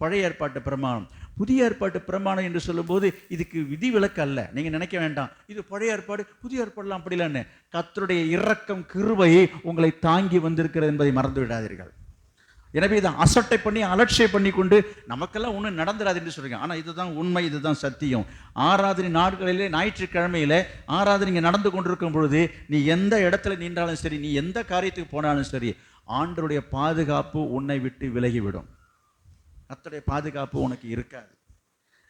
பழைய ஏற்பாட்டு பிரமாணம். புதிய ஏற்பாட்டு பிரமாணம் என்று சொல்லும்போது இதுக்கு விதி விலக்கு அல்ல. நீங்கள் நினைக்க வேண்டாம் இது பழைய ஏற்பாடு புதிய ஏற்பாடுலாம் அப்படி இல்லைன்னு. கர்த்தருடைய இரக்கம் கிருபை உங்களை தாங்கி வந்திருக்கிறது என்பதை மறந்து விடாதீர்கள். எனவே இதை அசட்டை பண்ணி அலட்சியம் பண்ணி கொண்டு நமக்கெல்லாம் ஒன்றும் நடந்துடாது என்று சொல்றீங்க. ஆனால் இதுதான் உண்மை, இதுதான் சத்தியம். ஆராதனை நாட்களிலே ஞாயிற்றுக்கிழமையில ஆராதனை நடந்து கொண்டிருக்கும் பொழுது நீ எந்த இடத்துல நின்றாலும் சரி, நீ எந்த காரியத்துக்கு போனாலும் சரி, ஆண்டவருடைய பாதுகாப்பு உன்னை விட்டு விலகிவிடும். கர்த்தருடைய பாதுகாப்பு உனக்கு இருக்காது.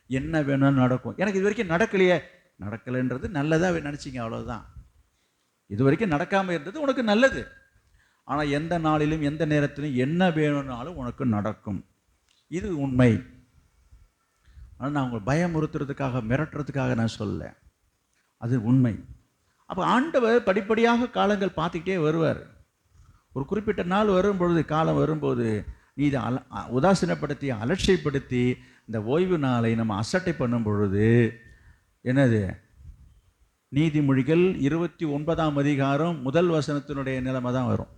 என்ன வேணும்னு நடக்கும். எனக்கு இது வரைக்கும் நடக்கலையே, நடக்கலைன்றது நல்லதாக நினச்சிங்க, அவ்வளோதான். இது வரைக்கும் நடக்காமல் இருந்தது உனக்கு நல்லது. ஆனால் எந்த நாளிலும் எந்த நேரத்திலும் என்ன வேணும்னாலும் உனக்கு நடக்கும். இது உண்மை. ஆனால் நான் உங்களை பயமுறுத்துறதுக்காக மிரட்டுறதுக்காக நான் சொல்ல, அது உண்மை. அப்போ ஆண்டவர் படிப்படியாக காலங்கள் பார்த்துக்கிட்டே வருவார். ஒரு குறிப்பிட்ட நாள் வரும்பொழுது, காலம் வரும்போது நீ இதை உதாசீனப்படுத்தி அலட்சியப்படுத்தி இந்த ஓய்வு நாளை நம்ம அசட்டை பண்ணும் பொழுது என்னது, நீதிமொழிகள் 29ஆம் அதிகாரம் 1 வசனத்தினுடைய நிலைமை தான் வரும்.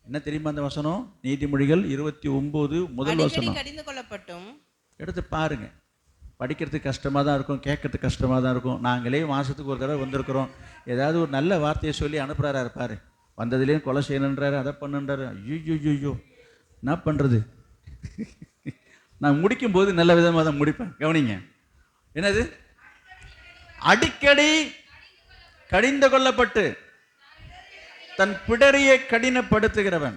என்ன தெரியுமா அந்த வசனம்? நீதிமொழிகள் 29 1 வசனம். கடிந்து கொள்ளப்பட்டும் எடுத்து பாருங்க. படிக்கிறதுக்கு கஷ்டமாக தான் இருக்கும், கேட்கறதுக்கு கஷ்டமாக தான் இருக்கும். நாங்களே மாதத்துக்கு ஒரு தடவை வந்திருக்கிறோம். ஏதாவது ஒரு நல்ல வார்த்தையை சொல்லி அனுப்புகிறாரா இருப்பார். வந்ததுலேயும் கொலை செய்யணுன்றாரு, அதை பண்ணுன்றாரு. ஐயோ என்ன பண்ணுறது? நான் முடிக்கும்போது நல்ல விதமாக தான் முடிப்பேன். கவனிங்க, என்னது? அடிக்கடி கடிந்து கொள்ளப்பட்டு தன் பிடரியை கடினப்படுத்துகிறவன்.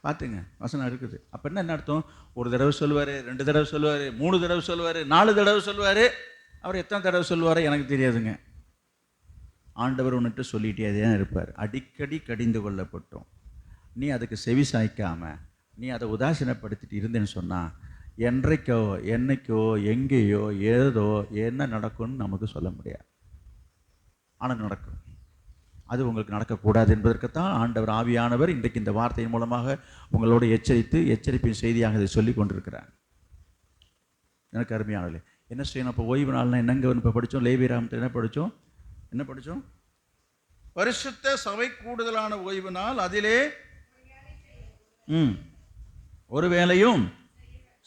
பார்த்துங்க, வசனம் இருக்குது. அப்போ என்ன அர்த்தம்? ஒரு தடவை சொல்லுவார், 2 தடவை சொல்லுவார், 3 தடவை சொல்லுவார், 4 தடவை சொல்லுவார். அவர் எத்தனை தடவை சொல்லுவார் எனக்கு தெரியாதுங்க. ஆண்டவர் ஒன்றுட்டு சொல்லிகிட்டே தான் இருப்பார். அடிக்கடி கடிந்து கொள்ளப்பட்டோம். நீ அதுக்கு செவி சாய்க்காம நீ அதை உதாசீனப்படுத்திட்டு இருந்தேன்னு சொன்னால் என்றைக்கோ என்னைக்கோ எங்கேயோ ஏதோ என்ன நடக்கும்னு நமக்கு சொல்ல முடியாது. ஆனால் நடக்கும். அது உங்களுக்கு நடக்கக்கூடாது என்பதற்குத்தான் ஆண்டவர் ஆவியானவர் இன்றைக்கு இந்த வார்த்தையின் மூலமாக உங்களோட எச்சரிப்பின் செய்தியாக இதை சொல்லி கொண்டிருக்கிறார். எனக்கு அருமையானது. என்ன செய்யணும்? இப்போ ஓய்வு நாள்னா என்னங்க இப்போ படித்தோம்? லேவியராகமத்தில் என்ன படித்தோம்? பரிசுத்த சபை கூடுதலான ஓய்வு நாள், அதிலே ஒரு வேலையும்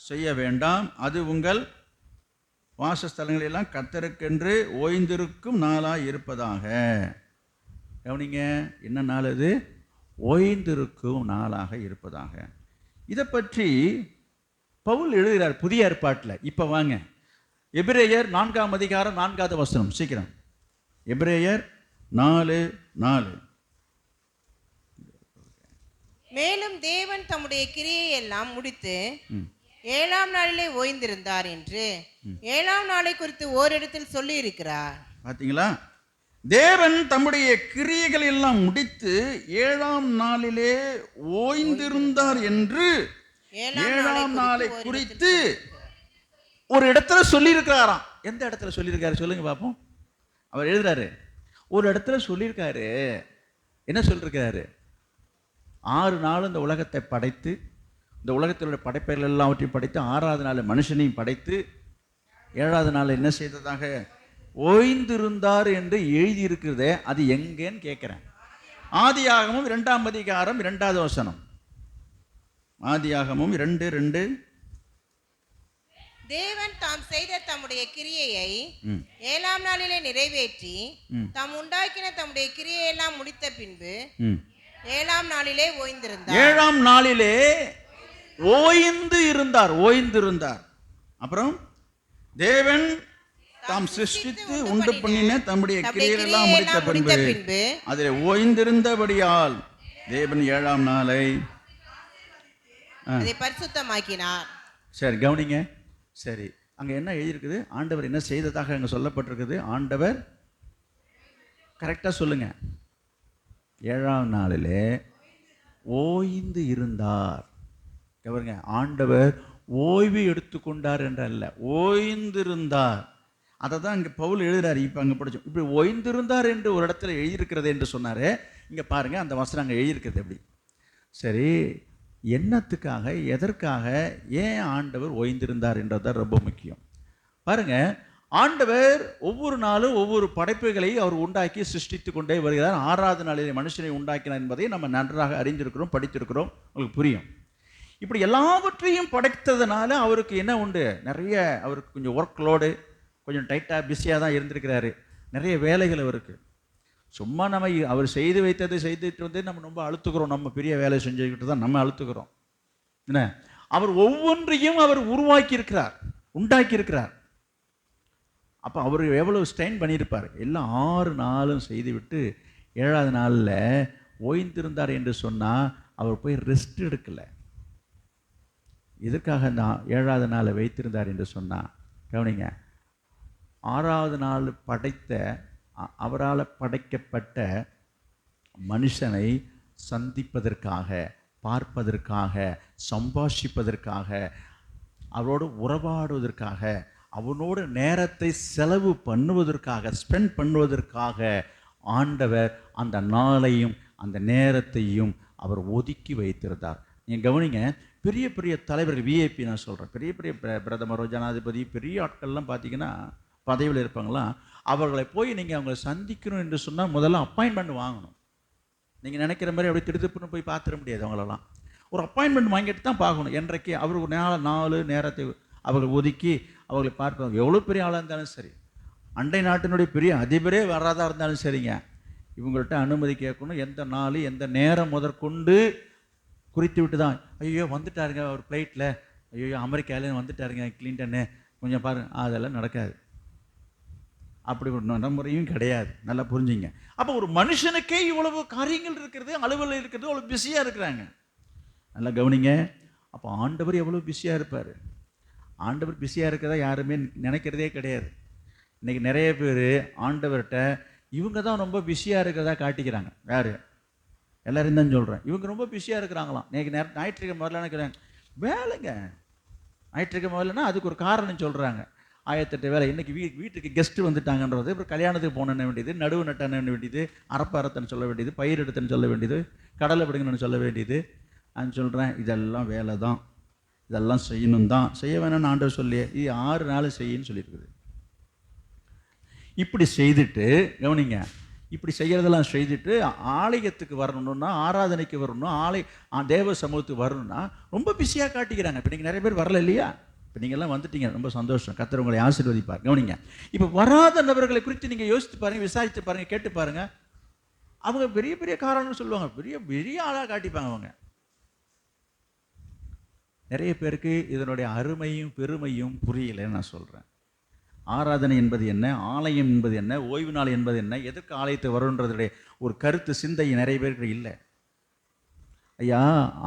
செய்ய வேண்டாம், அது உங்கள் வாசஸ்தலங்களெல்லாம் கர்த்தருக்கென்று ஓய்ந்திருக்கும் நாளாய் இருப்பதாக. கவனிங்க, என்ன நாள் அது? ஓய்ந்திருக்கும் நாளாக இருப்பதாக. இதை பற்றி பவுல் எழுதுகிறார் புதிய ஏற்பாட்டில். இப்போ வாங்க, எபிரேயர் 4ஆம் அதிகாரம் 4வது வசனம், சீக்கிரம். எபிரேயர் 4:4. மேலும் தேவன் தம்முடைய கிரியை எல்லாம் முடித்து 7ஆம் நாளிலே ஓய்ந்திருந்தார் என்று 7ஆம் நாளை குறித்து ஓரிடத்தில் சொல்லி இருக்கிறார். பார்த்தீங்களா? தேவன் தம்முடைய கிரியைகள் எல்லாம் முடித்து 7ஆம் நாளிலே ஓய்ந்திருந்தார் என்று 7ஆம் நாளை குறித்து ஒரு இடத்துல சொல்லியிருக்கிறாராம். எந்த இடத்துல சொல்லியிருக்காரு சொல்லுங்க பார்ப்போம். அவர் எழுதுறாரு, ஒரு இடத்துல சொல்லியிருக்காரு. என்ன சொல்லியிருக்காரு? 6 நாள் இந்த உலகத்தை படைத்து, இந்த உலகத்திலுள்ள படைப்புகள் எல்லாவற்றையும் படைத்து, 6வது நாள் மனுஷனையும் படைத்து, 7வது நாள் என்ன செய்ததாக ஓய்ந்திருந்தார் என்று எழுதியிருக்கிறதே, அது எங்கேன்னு கேட்குறேன். ஆதியாகமம் 2ஆம் அதிகாரம் 2வது வசனம். ஆதியாகமம் 2:2. தேவன் தாம் செய்த தம்முடைய கிரியையை 7ஆம் நாளிலே நிறைவேற்றி தாம் உண்டாக்கின தம்முடைய கிரியையெல்லாம் முடித்த பின்பு 7ஆம் நாளிலே ஓய்ந்திருந்தார். 7ஆம் நாளிலே ஓய்ந்திருந்தார். அப்புறம் தேவன் தாம் சிருஷ்டித்து உண்டு பண்ணின தம்முடைய கிரியையெல்லாம் முடித்த பின்பு அதில் ஓய்ந்திருந்தபடியால் தேவன் 7ஆம் நாளை அதை பரிசுத்தமாக்கினார். சரி, கவனிங்க. சரி, அங்கே என்ன எழுதியிருக்குது? ஆண்டவர் என்ன செய்ததாக அங்கே சொல்லப்பட்டிருக்குது? ஆண்டவர் கரெக்டாக சொல்லுங்க. 7ஆம் நாளிலே ஓய்ந்து இருந்தார். கவனிங்க, ஆண்டவர் ஓய்வு எடுத்துக்கொண்டார் என்றல்ல, ஓய்ந்திருந்தார். அதை தான் இங்கே பவுல் எழுதுறாரு. இப்போ அங்கே படித்தோம். இப்படி ஓய்ந்திருந்தார் என்று ஒரு இடத்துல எழுதியிருக்கிறது என்று சொன்னார். இங்கே பாருங்கள், அந்த வசனம் அங்கே எழுதியிருக்கிறது எப்படி? சரி, என்னத்துக்காக, எதற்காக, ஏன் ஆண்டவர் ஓய்ந்திருந்தார் என்றது தான் ரொம்ப முக்கியம். பாருங்க, ஆண்டவர் ஒவ்வொரு நாளும் ஒவ்வொரு படைப்புகளை அவர் உண்டாக்கி சிருஷ்டித்து கொண்டே வருகிறார். 6வது நாளிலே மனுஷனை உண்டாக்கினார் என்பதை நம்ம நன்றாக அறிந்திருக்கிறோம், படித்திருக்கிறோம். உங்களுக்கு புரியும். இப்படி எல்லாவற்றையும் படைத்ததுனால அவருக்கு என்ன உண்டு? நிறைய, அவருக்கு கொஞ்சம் ஒர்க் லோடு, கொஞ்சம் டைட்டாக பிஸியாக தான் இருந்திருக்கிறாரு. நிறைய வேலைகள் அவருக்கு. சும்மா நம்ம அவர் செய்து வைத்ததை செய்துட்டு வந்து நம்ம ரொம்ப அழுத்துக்கிறோம். நம்ம பெரிய வேலை செஞ்சுக்கிட்டு தான் நம்ம அழுத்துக்கிறோம். என்ன, அவர் ஒவ்வொன்றையும் அவர் உருவாக்கி இருக்கிறார், உண்டாக்கி இருக்கிறார். அப்போ அவர் எவ்வளோ ஸ்ட்ரெயின் பண்ணியிருப்பார். எல்லாம் 6 நாளும் செய்துவிட்டு 7வது நாளில் ஓய்ந்திருந்தார் என்று சொன்னால் அவர் போய் ரெஸ்ட் எடுக்கலை. எதற்காக அந்த 7வது நாளை வைத்திருந்தார் என்று சொன்னால், கவனிங்க, 6வது நாள் படைத்த, அவரால் படைக்கப்பட்ட மனுஷனை சந்திப்பதற்காக, பார்ப்பதற்காக, சம்பாஷிப்பதற்காக, அவரோடு உறவாடுவதற்காக, அவனோடு நேரத்தை செலவு பண்ணுவதற்காக, ஸ்பெண்ட் பண்ணுவதற்காக ஆண்டவர் அந்த நாளையும் அந்த நேரத்தையும் அவர் ஒதுக்கி வைத்திருந்தார். நீங்கள் கவனிங்க, பெரிய பெரிய தலைவர்கள், விஐபி நான் சொல்கிறேன், பெரிய பெரிய பிரதமரோ ஜனாதிபதி பெரிய ஆட்கள்லாம் பார்த்தீங்கன்னா பதவியில் இருப்பாங்களாம், அவர்களை போய் நீங்கள் அவங்களை சந்திக்கணும் என்று சொன்னால் முதல்ல அப்பாயின்மெண்ட் வாங்கணும். நீங்கள் நினைக்கிற மாதிரி அப்படியே திடுத்துப்புன்னு போய் பார்த்துட முடியாது. அவங்களெல்லாம் ஒரு அப்பாயின்மெண்ட் வாங்கிட்டு தான் பார்க்கணும். என்றைக்கு அவர் ஒரு நாலு நேரத்தை அவர்கள் ஒதுக்கி அவர்களை பார்க்கணும். எவ்வளோ பெரிய ஆளாக இருந்தாலும் சரி, அண்டை நாட்டினுடைய பெரிய அதிபரே வராதாக இருந்தாலும் சரிங்க, இவங்கள்ட்ட அனுமதி கேட்கணும். எந்த நாள் எந்த நேரம் முதற்கொண்டு குறித்து விட்டு தான். ஐயோ வந்துட்டாருங்க ஒரு ஃப்ளைட்டில், ஐயோ அமெரிக்காவிலேருந்து வந்துட்டாருங்க கிளின்டன்னு, கொஞ்சம் பாருங்க, அதெல்லாம் நடக்காது. அப்படி ஒரு நடைமுறையும் கிடையாது. நல்லா புரிஞ்சுங்க. அப்போ ஒரு மனுஷனுக்கே இவ்வளவு காரியங்கள் இருக்கிறது, அலுவலில் இருக்கிறது, அவ்வளோ பிஸியாக இருக்கிறாங்க. நல்லா கவனிங்க. அப்போ ஆண்டவர் எவ்வளோ பிஸியாக இருப்பார். ஆண்டவர் பிஸியாக இருக்கிறதா யாருமே நினைக்கிறதே கிடையாது. இன்றைக்கி நிறைய பேர் ஆண்டவர்கிட்ட இவங்க தான் ரொம்ப பிஸியாக இருக்கிறதா காட்டிக்கிறாங்க. யார்? எல்லோரும் தான் சொல்கிறேன், இவங்க ரொம்ப பிஸியாக இருக்கிறாங்களாம். இன்றைக்கி ஞாயிற்றுக்கிழமை முதல்ல நினைக்கிறாங்க வேலைங்க. ஞாயிற்றுக்கிழமை முதல்லன்னா அதுக்கு ஒரு காரணம் சொல்கிறாங்க. 1008 வேலை. இன்றைக்கி வீட்டுக்கு கெஸ்ட்டு வந்துட்டாங்கன்றது, அப்புறம் கல்யாணத்துக்கு போனேன்னு வேண்டியது, நடுவு நட்டான்னு வேண்டியது, அரப்பறத்தன்னு சொல்ல வேண்டியது, பயிர் எடுத்துன்னு சொல்ல வேண்டியது, கடலை பிடிங்கன்னு சொல்ல வேண்டியது. நான் சொல்கிறேன், இதெல்லாம் வேலை தான், இதெல்லாம் செய்யணும் தான். செய்ய வேணும்னு ஆண்டவர் சொல்லி இது 6 நாள் செய்யின்னு சொல்லியிருக்குது. இப்படி செய்துட்டு கவனிங்க, இப்படி செய்கிறதெல்லாம் செய்துட்டு ஆலயத்துக்கு வரணும்னா, ஆராதனைக்கு வரணும், தேவ சமூகத்துக்கு வரணும்னா ரொம்ப பிஸியாக காட்டிக்கிறாங்க. இப்போ நீங்கள் நிறைய பேர் வரல இல்லையா? இப்போ நீங்கள்லாம் வந்துட்டீங்க, ரொம்ப சந்தோஷம். கர்த்தர் உங்களை ஆசீர்வதிப்பார். கவனிங்க, இப்போ வராத நபர்களை குறித்து நீங்கள் யோசித்து பாருங்கள், விசாரித்து பாருங்கள், கேட்டு பாருங்கள். அவங்க பெரிய பெரிய காரணம்னு சொல்லுவாங்க, பெரிய பெரிய ஆளாக காட்டிப்பாங்க. அவங்க நிறைய பேருக்கு இதனுடைய அருமையும் பெருமையும் புரியலைன்னு நான் சொல்கிறேன். ஆராதனை என்பது என்ன, ஆலயம் என்பது என்ன, ஓய்வு நாள் என்பது என்ன, எதற்கு ஆலயத்தை வரும்ன்றதுடைய ஒரு கருத்து சிந்தை நிறைய பேருக்கு இல்லை. ஐயா,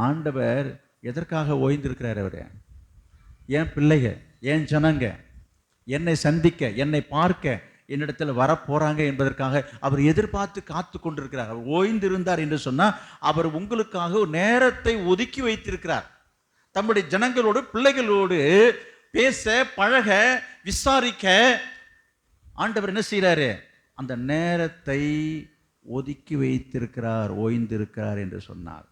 ஆண்டவர் எதற்காக ஓய்ந்திருக்கிறார்? அவர் என் பிள்ளைங்க, என் ஜனங்க என்னை சந்திக்க, என்னை பார்க்க என்னிடத்தில் வரப்போறாங்க என்பதற்காக அவர் எதிர்பார்த்து காத்து கொண்டிருக்கிறார். அவர் ஓய்ந்திருந்தார் என்று சொன்னால் அவர் உங்களுக்காக ஒரு நேரத்தை ஒதுக்கி வைத்திருக்கிறார். தம்முடைய ஜனங்களோடு பிள்ளைகளோடு பேச, பழக, விசாரிக்க ஆண்டவர் என்ன செய்கிறாரு? அந்த நேரத்தை ஒதுக்கி வைத்திருக்கிறார், ஓய்ந்திருக்கிறார் என்று சொன்னார்.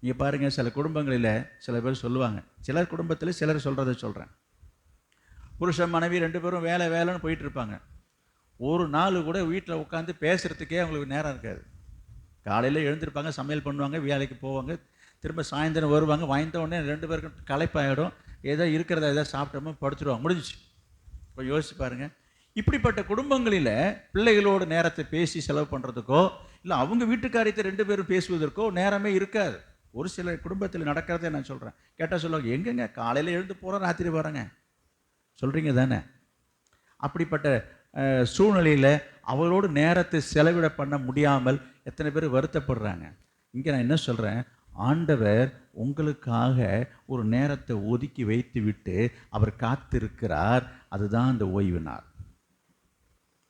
நீங்கள் பாருங்கள், சில குடும்பங்களில் சில பேர் சொல்லுவாங்க, சிலர் குடும்பத்தில் சிலர் சொல்கிறத சொல்கிறேன். புருஷன் மனைவி 2 பேரும் வேலை வேலைன்னு போயிட்டு இருப்பாங்க. ஒரு நாள் கூட வீட்டில் உட்காந்து பேசுகிறதுக்கே அவங்களுக்கு நேரம் இருக்காது. காலையில் எழுந்திருப்பாங்க, சமையல் பண்ணுவாங்க, வேலைக்கு போவாங்க, திரும்ப சாயந்தரம் வருவாங்க. வாய்ந்த உடனே 2 பேருக்கும் களைப்பாயிடும். ஏதோ இருக்கிறத ஏதோ சாப்பிட்டோமோ படுத்துடுவாங்க, முடிஞ்சிச்சு. இப்போ யோசிச்சு பாருங்கள். இப்படிப்பட்ட குடும்பங்களில் பிள்ளைகளோடு நேரத்தை பேசி செலவு பண்ணுறதுக்கோ, இல்லை அவங்க வீட்டுக்காரியத்தை 2 பேரும் பேசுவதற்கோ நேரமே இருக்காது. ஒரு சில குடும்பத்தில் நடக்கிறதே நான் சொல்கிறேன். கேட்டால் சொல்லுவாங்க, எங்கெங்க காலையில் எழுந்து போகிறோம், ராத்திரி போகிறாங்க, சொல்கிறீங்க தானே? அப்படிப்பட்ட சூழ்நிலையில் அவரோடு நேரத்தை செலவிட பண்ண முடியாமல் எத்தனை பேர் வருத்தப்படுறாங்க. இங்கே நான் என்ன சொல்கிறேன், ஆண்டவர் உங்களுக்காக ஒரு நேரத்தை ஒதுக்கி வைத்து விட்டு அவர் காத்திருக்கிறார். அதுதான் அந்த ஓய்வு நாள்.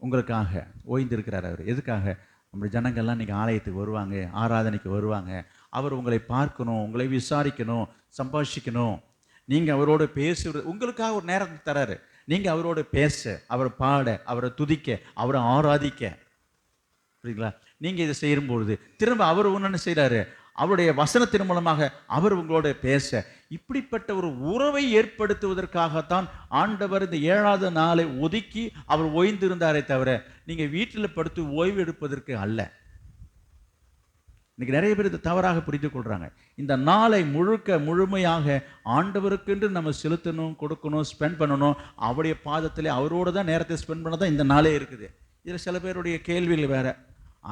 உங்களுக்காக ஓய்ந்திருக்கிறார். அவர் எதுக்காக? நம்முடைய ஜனங்கள்லாம் இன்றைக்கி ஆலயத்துக்கு வருவாங்க, ஆராதனைக்கு வருவாங்க. அவர் உங்களை பார்க்கணும், உங்களை விசாரிக்கணும், சம்பாஷிக்கணும். நீங்கள் அவரோடு பேசுறது, உங்களுக்காக ஒரு நேரத்தை தராரு. நீங்கள் அவரோடு பேச, அவரை பாட, அவரை துதிக்க, அவரை ஆராதிக்க, புரியுங்களா? நீங்கள் இதை செய்யும்பொழுது திரும்ப அவர் ஒன்று செய்கிறாரு, அவருடைய வசனத்தின் மூலமாக அவர் உங்களோட பேச, இப்படிப்பட்ட ஒரு உறவை ஏற்படுத்துவதற்காகத்தான் ஆண்டவர் இந்த 7வது நாளை ஒதுக்கி அவர் ஓய்ந்திருந்தாரே தவிர நீங்கள் வீட்டில் படுத்து ஓய்வு எடுப்பதற்கு அல்ல. இன்னைக்கு நிறைய பேர் இதை தவறாக புரிந்து கொள்கிறாங்க. இந்த நாளை முழுமையாக ஆண்டவருக்கென்று நம்ம செலுத்தணும், கொடுக்கணும், ஸ்பெண்ட் பண்ணணும். அவருடைய பாதத்தில் அவரோடு தான் நேரத்தை ஸ்பெண்ட் பண்ண தான் இந்த நாளே இருக்குது. இதில் சில பேருடைய கேள்விகள் வேறு.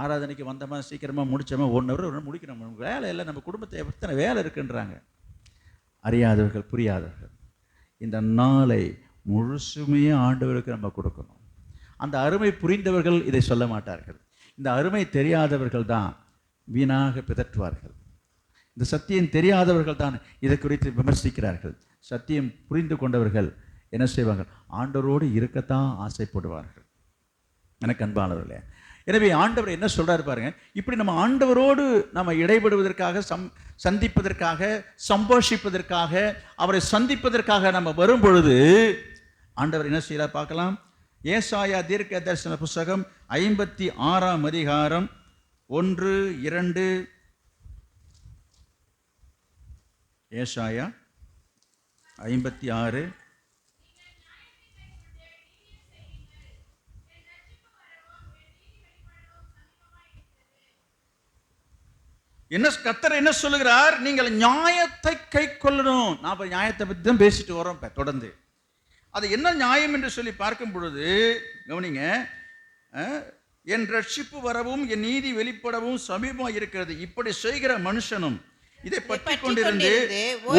ஆராதனைக்கு வந்தோமா, சீக்கிரமாக முடித்தோமா, 1 ஹவர் முடிக்கணும், வேலை இல்லை, நம்ம குடும்பத்தை எத்தனை வேலை இருக்குன்றாங்க. அறியாதவர்கள், புரியாதவர்கள். இந்த நாளை முழுசுமையே ஆண்டவருக்கு நம்ம கொடுக்கணும். அந்த அருமை புரிந்தவர்கள் இதை சொல்ல மாட்டார்கள். இந்த அருமை தெரியாதவர்கள் தான் வீணாக பிதற்றுவார்கள். இந்த சத்தியம் தெரியாதவர்கள் தான் இதை குறித்து விமர்சிக்கிறார்கள். சத்தியம் புரிந்து கொண்டவர்கள் என்ன செய்வார்கள்? ஆண்டவரோடு இருக்கத்தான் ஆசைப்படுவார்கள். எனக்கு அன்பானவர்களே, எனவே ஆண்டவர் என்ன சொல்றாரு பாருங்க. இப்படி நம்ம ஆண்டவரோடு நம்ம இடைபடுவதற்காக, சந்திப்பதற்காக, சம்போஷிப்பதற்காக, அவரை சந்திப்பதற்காக நம்ம வரும் பொழுது ஆண்டவர் என்ன செய்யறார் பார்க்கலாம். ஏசாயா தீர்க்க தரிசன புஸ்தகம் 56ஆம் அதிகாரம் 1, 2. ஏசாயா 56. என்ன கர்த்தர் என்ன சொல்லுகிறார்? நீங்கள் நியாயத்தை கை கொள்ளணும். நான் இப்போ நியாயத்தை பற்றி தான் பேசிட்டு வரோம் இப்போ தொடர்ந்து. அது என்ன நியாயம் என்று சொல்லி பார்க்கும் பொழுது கவனிங்க, என் ரட்சிப்பு வரவும் என் நீதி வெளிப்படவும் சமீபமாக இருக்கிறது. இப்படி செய்கிற மனுஷனும் இதை பற்றி கொண்டிருந்து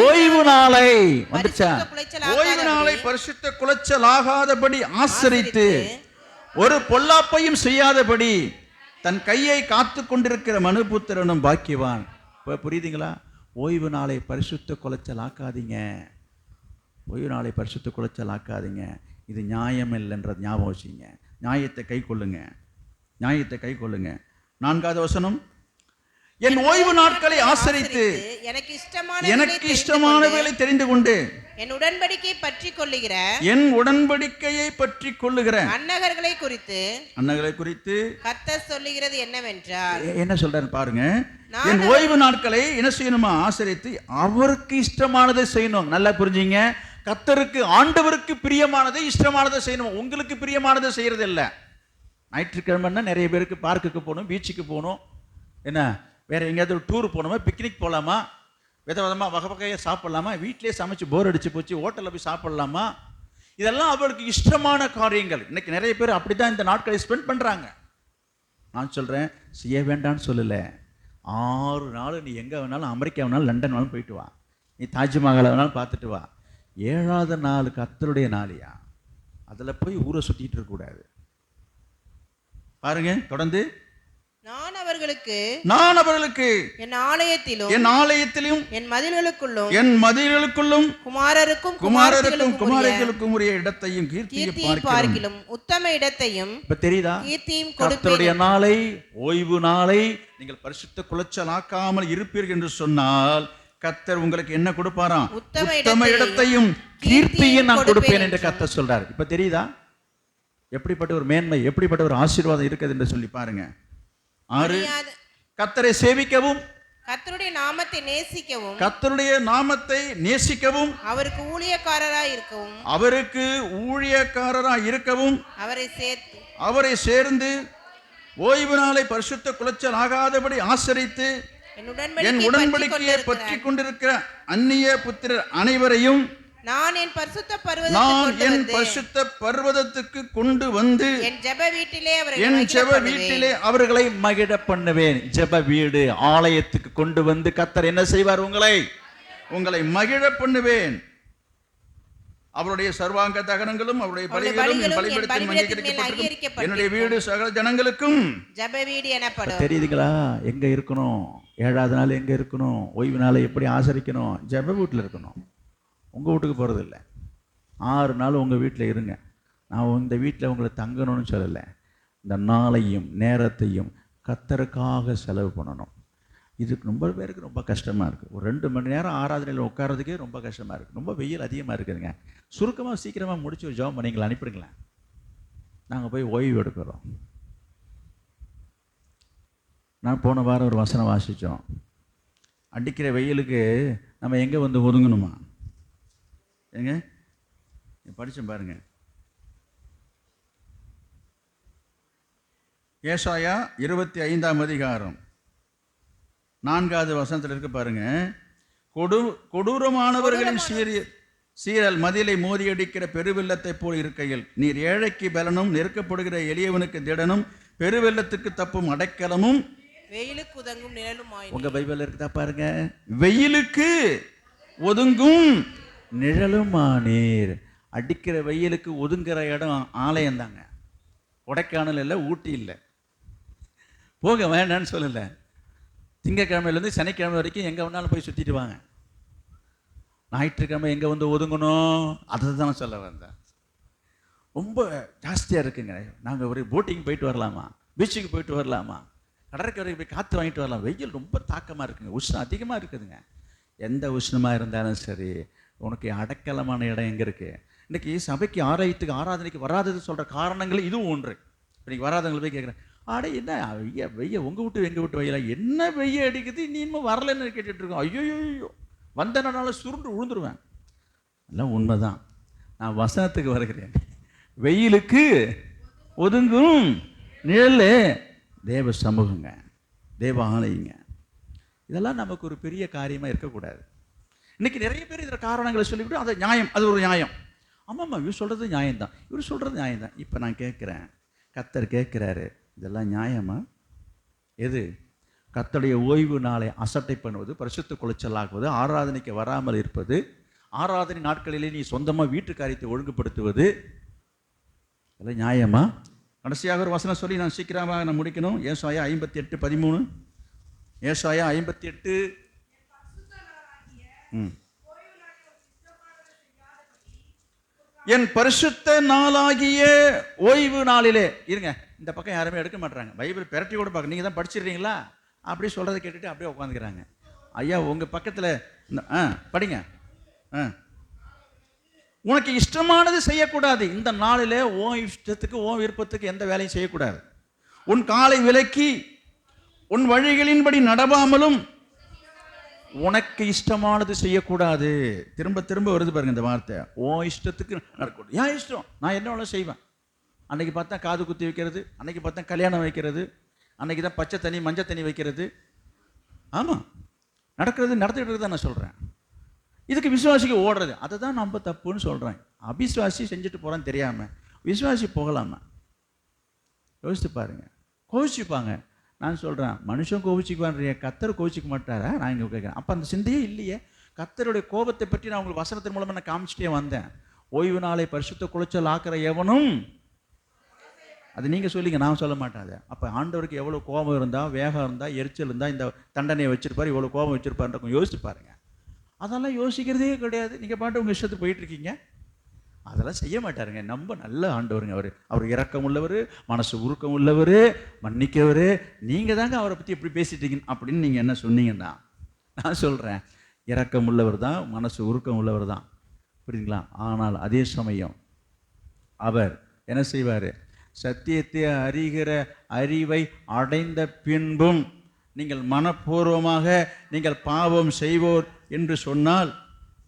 ஓய்வு நாளை வந்துச்சா, ஓய்வு நாளை பரிசுத்த குலைச்சலாகாதபடி ஆசரித்து ஒரு பொல்லாப்பையும் செய்யாதபடி தன் கையை காத்து கொண்டிருக்கிற மனுபுத்திரனும் பாக்கியவான். இப்போ புரியுதுங்களா? ஓய்வு நாளை பரிசுத்த குலைச்சல் ஆக்காதீங்க, ஓய்வு நாளை பரிசுத்த குலைச்சல் ஆக்காதீங்க. இது நியாயம் இல்லைன்றது ஞாபகம் வச்சுங்க. நியாயத்தை கை கொள்ளுங்க, நியாயத்தை கை கொள்ளுங்க. 4வது வசனம், என் ஓய்வு நாட்களை ஆசரித்து எனக்கு இஷ்டமானவைகளை தெரிந்து கொண்டு என் உடன்படிக்கையை பற்றி கொள்ளுகிற என் உடன்படிக்கையை பற்றி கொள்ளுகிற அன்னகர்களை குறித்து கர்த்தர் சொல்லுகிறது என்னவென்றால், என்ன சொல்றாரு பாருங்க, என் ஓய்வு நாட்களை என்ன செய்யணுமா? ஆசரித்து அவருக்கு இஷ்டமானதை செய்யணும். நல்லா புரிஞ்சுங்க. கர்த்தருக்கு, ஆண்டவருக்கு பிரியமானதை இஷ்டமானதை செய்யணும். உங்களுக்கு பிரியமானதை செய்யறது இல்லை. ஞாயிற்றுக்கிழமைன்னா நிறைய பேருக்கு பார்க்குக்கு போகணும், பீச்சுக்கு போகணும், என்ன வேற எங்கேயாவது ஒரு டூர் போகணுமா, பிக்னிக் போகலாமா, விதவிதமாக வகை வகையாக சாப்பிட்லாமா, வீட்டிலே சமைச்சு போர் அடிச்சு போச்சு ஹோட்டலில் போய் சாப்பிட்லாமா, இதெல்லாம் அவருக்கு இஷ்டமான காரியங்கள். இன்னைக்கு நிறைய பேர் அப்படி தான் இந்த நாட்களை ஸ்பெண்ட் பண்ணுறாங்க. நான் சொல்கிறேன், செய்ய வேண்டான்னு சொல்லலை. 6 நாள் நீ எங்கே வேணாலும், அமெரிக்கா வேணாலும், லண்டன் வேணாலும் போயிட்டு வா, நீ தாஜ்மஹாலை வேணாலும் பார்த்துட்டு வா. 7வது நாள் கர்த்தருடைய நாளியா, அதில் போய் ஊரை சுற்றிட்டு இருக்கக்கூடாது. பாருங்க தொடர்ந்து, நான் அவர்களுக்கு என் ஆலயத்திலும் என் மதில்களுக்குள்ளும் குமாரருக்கும் உரிய இடத்தையும் கீர்த்தியை பார்க்கிலும் உத்தம இடத்தையும், இப்ப தெரியுதா, கீர்த்தியும் கர்த்தருடைய நாளை, ஓய்வு நாளை நீங்கள் பரிசுத்த குலைச்சலாக்காமல் இருப்பீர்கள் என்று சொன்னால் கர்த்தர் உங்களுக்கு என்ன கொடுப்பாராம்? உத்தம இடத்தையும் கீர்த்தியும் நான் கொடுப்பேன் என்று கர்த்தர் சொல்றாரு. இப்ப தெரியுதா எப்படிப்பட்ட ஒரு மேன்மை, எப்படிப்பட்ட ஒரு ஆசீர்வாதம் இருக்குது என்று சொல்லி பாருங்க. 6, கர்த்தரை சேவிக்கவும், கர்த்தருடைய நாமத்தை நேசிக்கவும், அவருக்கு ஊழியக்காரராய் இருக்கவும், அவரை சேர்ந்து ஓய்வு நாளை பரிசுத்த குலைச்சல் ஆகாதபடி ஆசரித்து என் உடன்படிக்கையை பற்றி கொண்டிருக்கிற அந்நிய புத்திரர் அனைவரையும் நான் என் பரிசுத்த பர்வதத்துக்கு கொண்டு வந்து என் ஜெப வீட்டிலே அவர்களை மகிழ பண்ணுவேன். ஜெப வீடு, ஆலயத்துக்கு கொண்டு வந்து கர்த்தர் என்ன செய்வார்? உங்களை மகிழ பண்ணுவேன். அவருடைய சர்வாங்க தகனங்களும் அவருடைய பலிகளும் என்னுடைய வீடு சகல ஜனங்களுக்கும் ஜெப வீடு எனப்படும். தெரியுதுங்களா எங்க இருக்கணும்? 7வது நாள் எங்க இருக்கணும்? ஓய்வு நாளை எப்படி ஆசரிக்கணும்? ஜெப வீட்டில் இருக்கணும். உங்கள் வீட்டுக்கு போகிறது இல்லை. 6 நாள் உங்கள் வீட்டில் இருங்க. நான் இந்த வீட்டில் உங்களை தங்கணும்னு சொல்லலை. இந்த நாளையும் நேரத்தையும் கர்த்தருக்காக செலவு பண்ணணும். இதுக்கு ரொம்ப பேருக்கு ரொம்ப கஷ்டமாக இருக்குது. ஒரு 2 மணி நேரம் ஆராதனையில் உட்காரதுக்கே ரொம்ப கஷ்டமாக இருக்குது. ரொம்ப வெயில் அதிகமாக இருக்குதுங்க. சுருக்கமாக சீக்கிரமாக முடிச்சு ஒரு ஜெபம் பண்ணிங்களா அனுப்பிடுங்களேன். நாங்கள் போய் ஓய்வு எடுக்கிறோம். நான் போன வாரம் ஒரு வசனம் வாசித்தோம். அடிக்கிற வெயிலுக்கு நம்ம எங்கே வந்து ஒதுங்கணுமா? ஏங்க படிச்சேன் பாருங்க. ஏசாயா 25ஆம் அதிகாரம் 4வது வசனத்தில் இருக்கு பாருங்க. கொடூரமானவர்களின் சீரல் மதிலை மோதியடிக்கிற பெருவெள்ளத்தை போல் இருக்கையில் நீர் ஏழைக்கு பலனும் நெருக்கப்படுகிற எளியவனுக்கு திடனும் பெருவெள்ளத்துக்கு தப்பும் அடைக்கலமும் வெயிலுக்கு ஒதுங்கும் நிழலுமாய். உங்க பைபிள்ல இருக்குதா பாருங்க. வெயிலுக்கு ஒதுங்கும் நிழலுமானீர். அடிக்கிற வெயிலுக்கு ஒதுங்குற இடம் ஆலயம் தாங்க. கொடைக்கானல் இல்லை, ஊட்டி இல்லை. போக வேண்டான்னு சொல்லலை. திங்கக்கிழமையிலேருந்து சனிக்கிழமை வரைக்கும் எங்கே வேணாலும் போய் சுற்றிட்டு வாங்க. ஞாயிற்றுக்கிழமை எங்கே வந்து ஒதுங்கணும் அதை தான் சொல்ல வந்தேன். ரொம்ப ஜாஸ்தியாக இருக்குங்க. நாங்கள் ஒரு போட்டிங் போயிட்டு வரலாமா, பீச்சுக்கு போயிட்டு வரலாமா, கடற்கரைக்கு போய் காற்று வாங்கிட்டு வரலாம். வெயில் ரொம்ப தாக்கமாக இருக்குங்க, உஷ்ணம் அதிகமாக இருக்குதுங்க. எந்த உஷ்ணமாக இருந்தாலும் சரி, உனக்கு அடக்கலமான இடம் எங்கே இருக்குது? இன்னைக்கு சபைக்கு ஆலயத்துக்கு ஆராதனைக்கு வராதது சொல்கிற காரணங்கள் இதுவும் ஒன்று. இன்னைக்கு வராதவங்களை போய் கேட்குறேன், ஆடே என்ன வெய்ய உங்கள் வீட்டு எங்கள் வீட்டு வெயில என்ன வெய்ய அடிக்குது, நீ இன்னும் வரலன்னு கேட்டுட்டு இருக்கோம். ஐயோ வந்தனால சுருண்டு விழுந்துருவேன். எல்லாம் உண்மைதான். நான் வசனத்துக்கு வருகிறேன். வெயிலுக்கு ஒதுங்கும் நிழல் தேவ சமூகங்க, தேவ ஆலயங்க. இதெல்லாம் நமக்கு ஒரு பெரிய காரியமாக இருக்கக்கூடாது. இன்னைக்கு நிறைய பேர் இதில் காரணங்களை சொல்லிவிட்டு அதை நியாயம், அது ஒரு நியாயம். ஆமாம்மா இவர் சொல்கிறது நியாயம்தான், இவர் சொல்கிறது நியாயம்தான். இப்போ நான் கேட்குறேன், கர்த்தர் கேட்குறாரு, இதெல்லாம் நியாயமா? எது? கர்த்தருடைய ஓய்வு நாளை அசட்டை பண்ணுவது, பரிசுத்த குலைச்சலாக்குவது, ஆராதனைக்கு வராமல் இருப்பது, ஆராதனை நாட்களிலே நீ சொந்தமாக வீட்டு காரியத்தை ஒழுங்குபடுத்துவது, இதெல்லாம் நியாயமா? கடைசியாக ஒரு வசனம் சொல்லி நான் சீக்கிரமாக நான் முடிக்கணும். ஏசாயா 58:13. ஏசாயா 58. என் பரிசுத்த நாளாகிய ஓய்வு நாளிலே. இருங்க, இந்த பக்கம் யாருமே எடுக்க மாட்டாங்க. பைபிள் பெரட்டி கூட பார்க்க, நீங்கள் தான் படிச்சிடுறீங்களா அப்படி சொல்கிறத கேட்டுட்டு அப்படியே உட்காந்துக்கிறாங்க. ஐயா உங்கள் பக்கத்தில் படிங்க. உனக்கு இஷ்டமானது செய்யக்கூடாது. இந்த நாளில் உன் இஷ்டத்துக்கு உன் விருப்பத்துக்கு எந்த வேலையும் செய்யக்கூடாது. உன் காலை விலக்கி உன் வழிகளின்படி நடவாமலும் உனக்கு இஷ்டமானது செய்யக்கூடாது. திரும்ப திரும்ப வருது பாருங்க இந்த வார்த்தை. உன் இஷ்டத்துக்கு நடக்கக்கூடாது. ஏன் இஷ்டம்? நான் என்ன வேணாலும் செய்வேன். அன்னைக்கு பார்த்தா காது குத்தி வைக்கிறது, அன்னைக்கு பார்த்தா கல்யாணம் வைக்கிறது, அன்னைக்கு தான் பச்சை தண்ணி மஞ்சள் தண்ணி வைக்கிறது. ஆமாம், நடக்கிறது நடந்துகிட்டு இருக்குது நான் சொல்கிறேன். இதுக்கு விசுவாசிக்கு ஓடுறது, அதை தான் நம்ம தப்புன்னு சொல்கிறேன். அபிசுவாசி செஞ்சுட்டு போகிறான்னு தெரியாமல் விசுவாசி போகலாமா? யோசித்து பாருங்க. கோவிச்சுப்பாங்க. நான் சொல்கிறேன், மனுஷன் கோவிச்சுக்குவான், கர்த்தர் கோவிச்சிக்க மாட்டாரா? நான் இங்கே கேட்குறேன். அப்போ அந்த சிந்தையே இல்லையே. கர்த்தருடைய கோபத்தை பற்றி நான் உங்களுக்கு வசனத்தின் மூலமாக நான் காமிச்சிட்டே வந்தேன். ஓய்வு நாளை பரிசுத்த குலைச்சல் ஆக்கிற எவனும், அது நீங்கள் சொல்லிங்க, நான் சொல்ல மாட்டாது. அப்போ ஆண்டவருக்கு எவ்வளோ கோபம் இருந்தால், வேகம் இருந்தால், எரிச்சல் இருந்தால் இந்த தண்டனையை வச்சிருப்பார், இவ்வளோ கோபம் வச்சிருப்பாருன்னு யோசிச்சு பாருங்க. அதெல்லாம் யோசிக்கிறதே கிடையாது. நீங்கள் பாட்டு உங்கள் இஷ்டத்துக்கு போயிட்டுருக்கீங்க. அதெல்லாம் செய்ய மாட்டாருங்க. நம்ம நல்ல ஆண்டவருங்க. அவர் இரக்கம் உள்ளவர், மனசு உருக்கம் உள்ளவர், மன்னிக்கவர். நீங்கள் தாங்க அவரை பற்றி எப்படி பேசிட்டீங்க அப்படின்னு நீங்கள் என்ன சொன்னீங்கன்னா, நான் சொல்கிறேன், இரக்கம் உள்ளவர் தான், மனசு உருக்கம் உள்ளவர் தான். புரியுதுங்களா? ஆனால் அதே சமயம் அவர் என்ன செய்வார்? சத்தியத்தை அறிகிற அறிவை அடைந்த பின்பும் நீங்கள் மனப்பூர்வமாக நீங்கள் பாவம் செய்வோர் என்று சொன்னால்,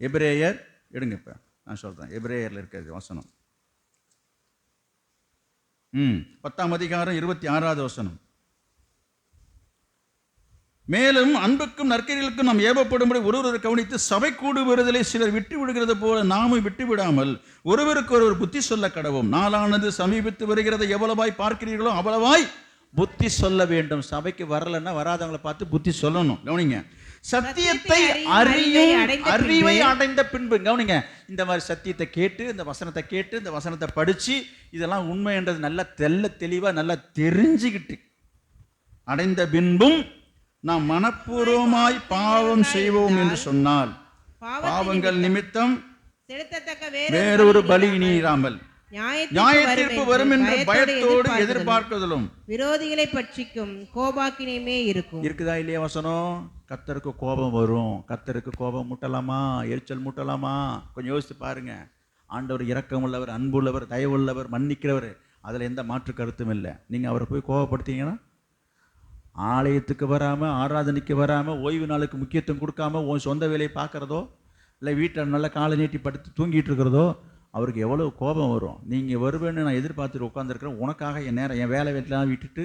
எபிரேயர் எடுங்க, இப்போ நான் சொல்கிறேன், எபிரேயரில் இருக்கிறது வசனம் 10:26 மேலும் அன்புக்கும் நற்கரிகளுக்கும் நாம் ஏவப்படும்படி ஒருவரை கவனித்து சபை கூடு வருதலை சிலர் விட்டு விடுகிறது போல நாமும் விட்டு விடாமல் ஒருவருக்கு ஒருவர் புத்தி சொல்ல கடவோம். நாளானது சமீபித்து வருகிறதை எவ்வளவாய் பார்க்கிறீர்களோ அவ்வளவாய் புத்தி சொல்ல வேண்டும். சபைக்கு வரலன்னா வராதவங்களை பார்த்து புத்தி சொல்லணும். கவனிங்க, சத்தியத்தை அறிவை அடைந்த பின்பு. கவனிங்க, இந்த மாதிரி சத்தியத்தை கேட்டு, இந்த வசனத்தை கேட்டு, இந்த வசனத்தை படிச்சு, இதெல்லாம் உண்மைன்றது நல்லா தெளிவா நல்லா தெரிஞ்சுக்கிட்டு அடைந்த பின்பும் நாம் மனப்பூர்வமாய் பாவம் செய்வோம் என்று சொன்னால், பாவங்கள் நிமித்தம் வேறொரு பலி நீராமல் நியாய தீர்ப்பு வரும் என்ற பயத்தோடு எதிர்பார்க்குதலும் விரோதிகளை பட்சிக்கும் கோபாக்கினையுமே இருக்கும். இருக்குதா இல்லையா வசனம்? கர்த்தருக்கு கோபம் வரும். கர்த்தருக்கு கோபம் முட்டலாமா? எரிச்சல் முட்டலாமா? கொஞ்சம் யோசித்து பாருங்க. ஆண்டவர் இரக்கம் உள்ளவர், அன்புள்ளவர், தயவுள்ளவர், மன்னிக்கிறவர். அதில் எந்த மாற்று கருத்தும் இல்லை. நீங்கள் அவரை போய் கோபப்படுத்தீங்கன்னா, ஆலயத்துக்கு வராமல், ஆராதனைக்கு வராமல், ஓய்வு நாளுக்கு முக்கியத்துவம் கொடுக்காம உன் சொந்த வேலையை பார்க்குறதோ, இல்லை வீட்டில் நல்லா காலை நீட்டி படுத்து தூங்கிட்டு இருக்கிறதோ, அவருக்கு எவ்வளோ கோபம் வரும். நீங்கள் வருவேன்னு நான் எதிர்பார்த்துட்டு உட்காந்துருக்கிறேன். உனக்காக என் நேரம், என் வேலை வீட்டிலாம் விட்டுட்டு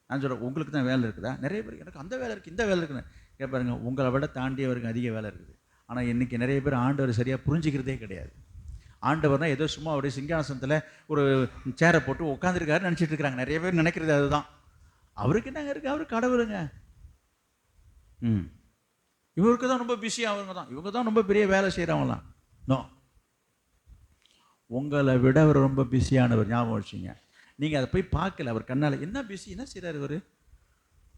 நான் சொல்கிறேன், உங்களுக்கு தான் வேலை இருக்குதா? நிறைய பேர் எனக்கு அந்த வேலை இருக்குது, இந்த வேலை இருக்குன்னு கேட்பாருங்க. உங்களை விட தாண்டியவருக்கு அதிக வேலை இருக்குது. ஆனால் இன்றைக்கி நிறைய பேர் ஆண்டவர் சரியாக புரிஞ்சிக்கிறதே கிடையாது. ஆண்டவர்னால் ஏதோ சும்மா அவருடைய சிங்காசனத்தில் ஒரு சேரை போட்டு உட்காந்துருக்காருன்னு நினச்சிட்டு இருக்கிறாங்க. நிறைய பேர் நினைக்கிறது அதுதான். அவருக்கு என்னங்க இருக்குது? அவர் கடவுளுங்க. இவருக்கு தான் ரொம்ப பிஸியாக, இவங்க தான் ரொம்ப பெரிய வேலை செய்கிறவங்களாம். நோ, உங்களை விட அவர் ரொம்ப பிஸியானவர். ஞாபகம் வச்சுங்க. நீங்கள் அதை போய் பார்க்கல, அவர் கண்ணால் என்ன பிஸி, என்ன செய்கிறார் இவர்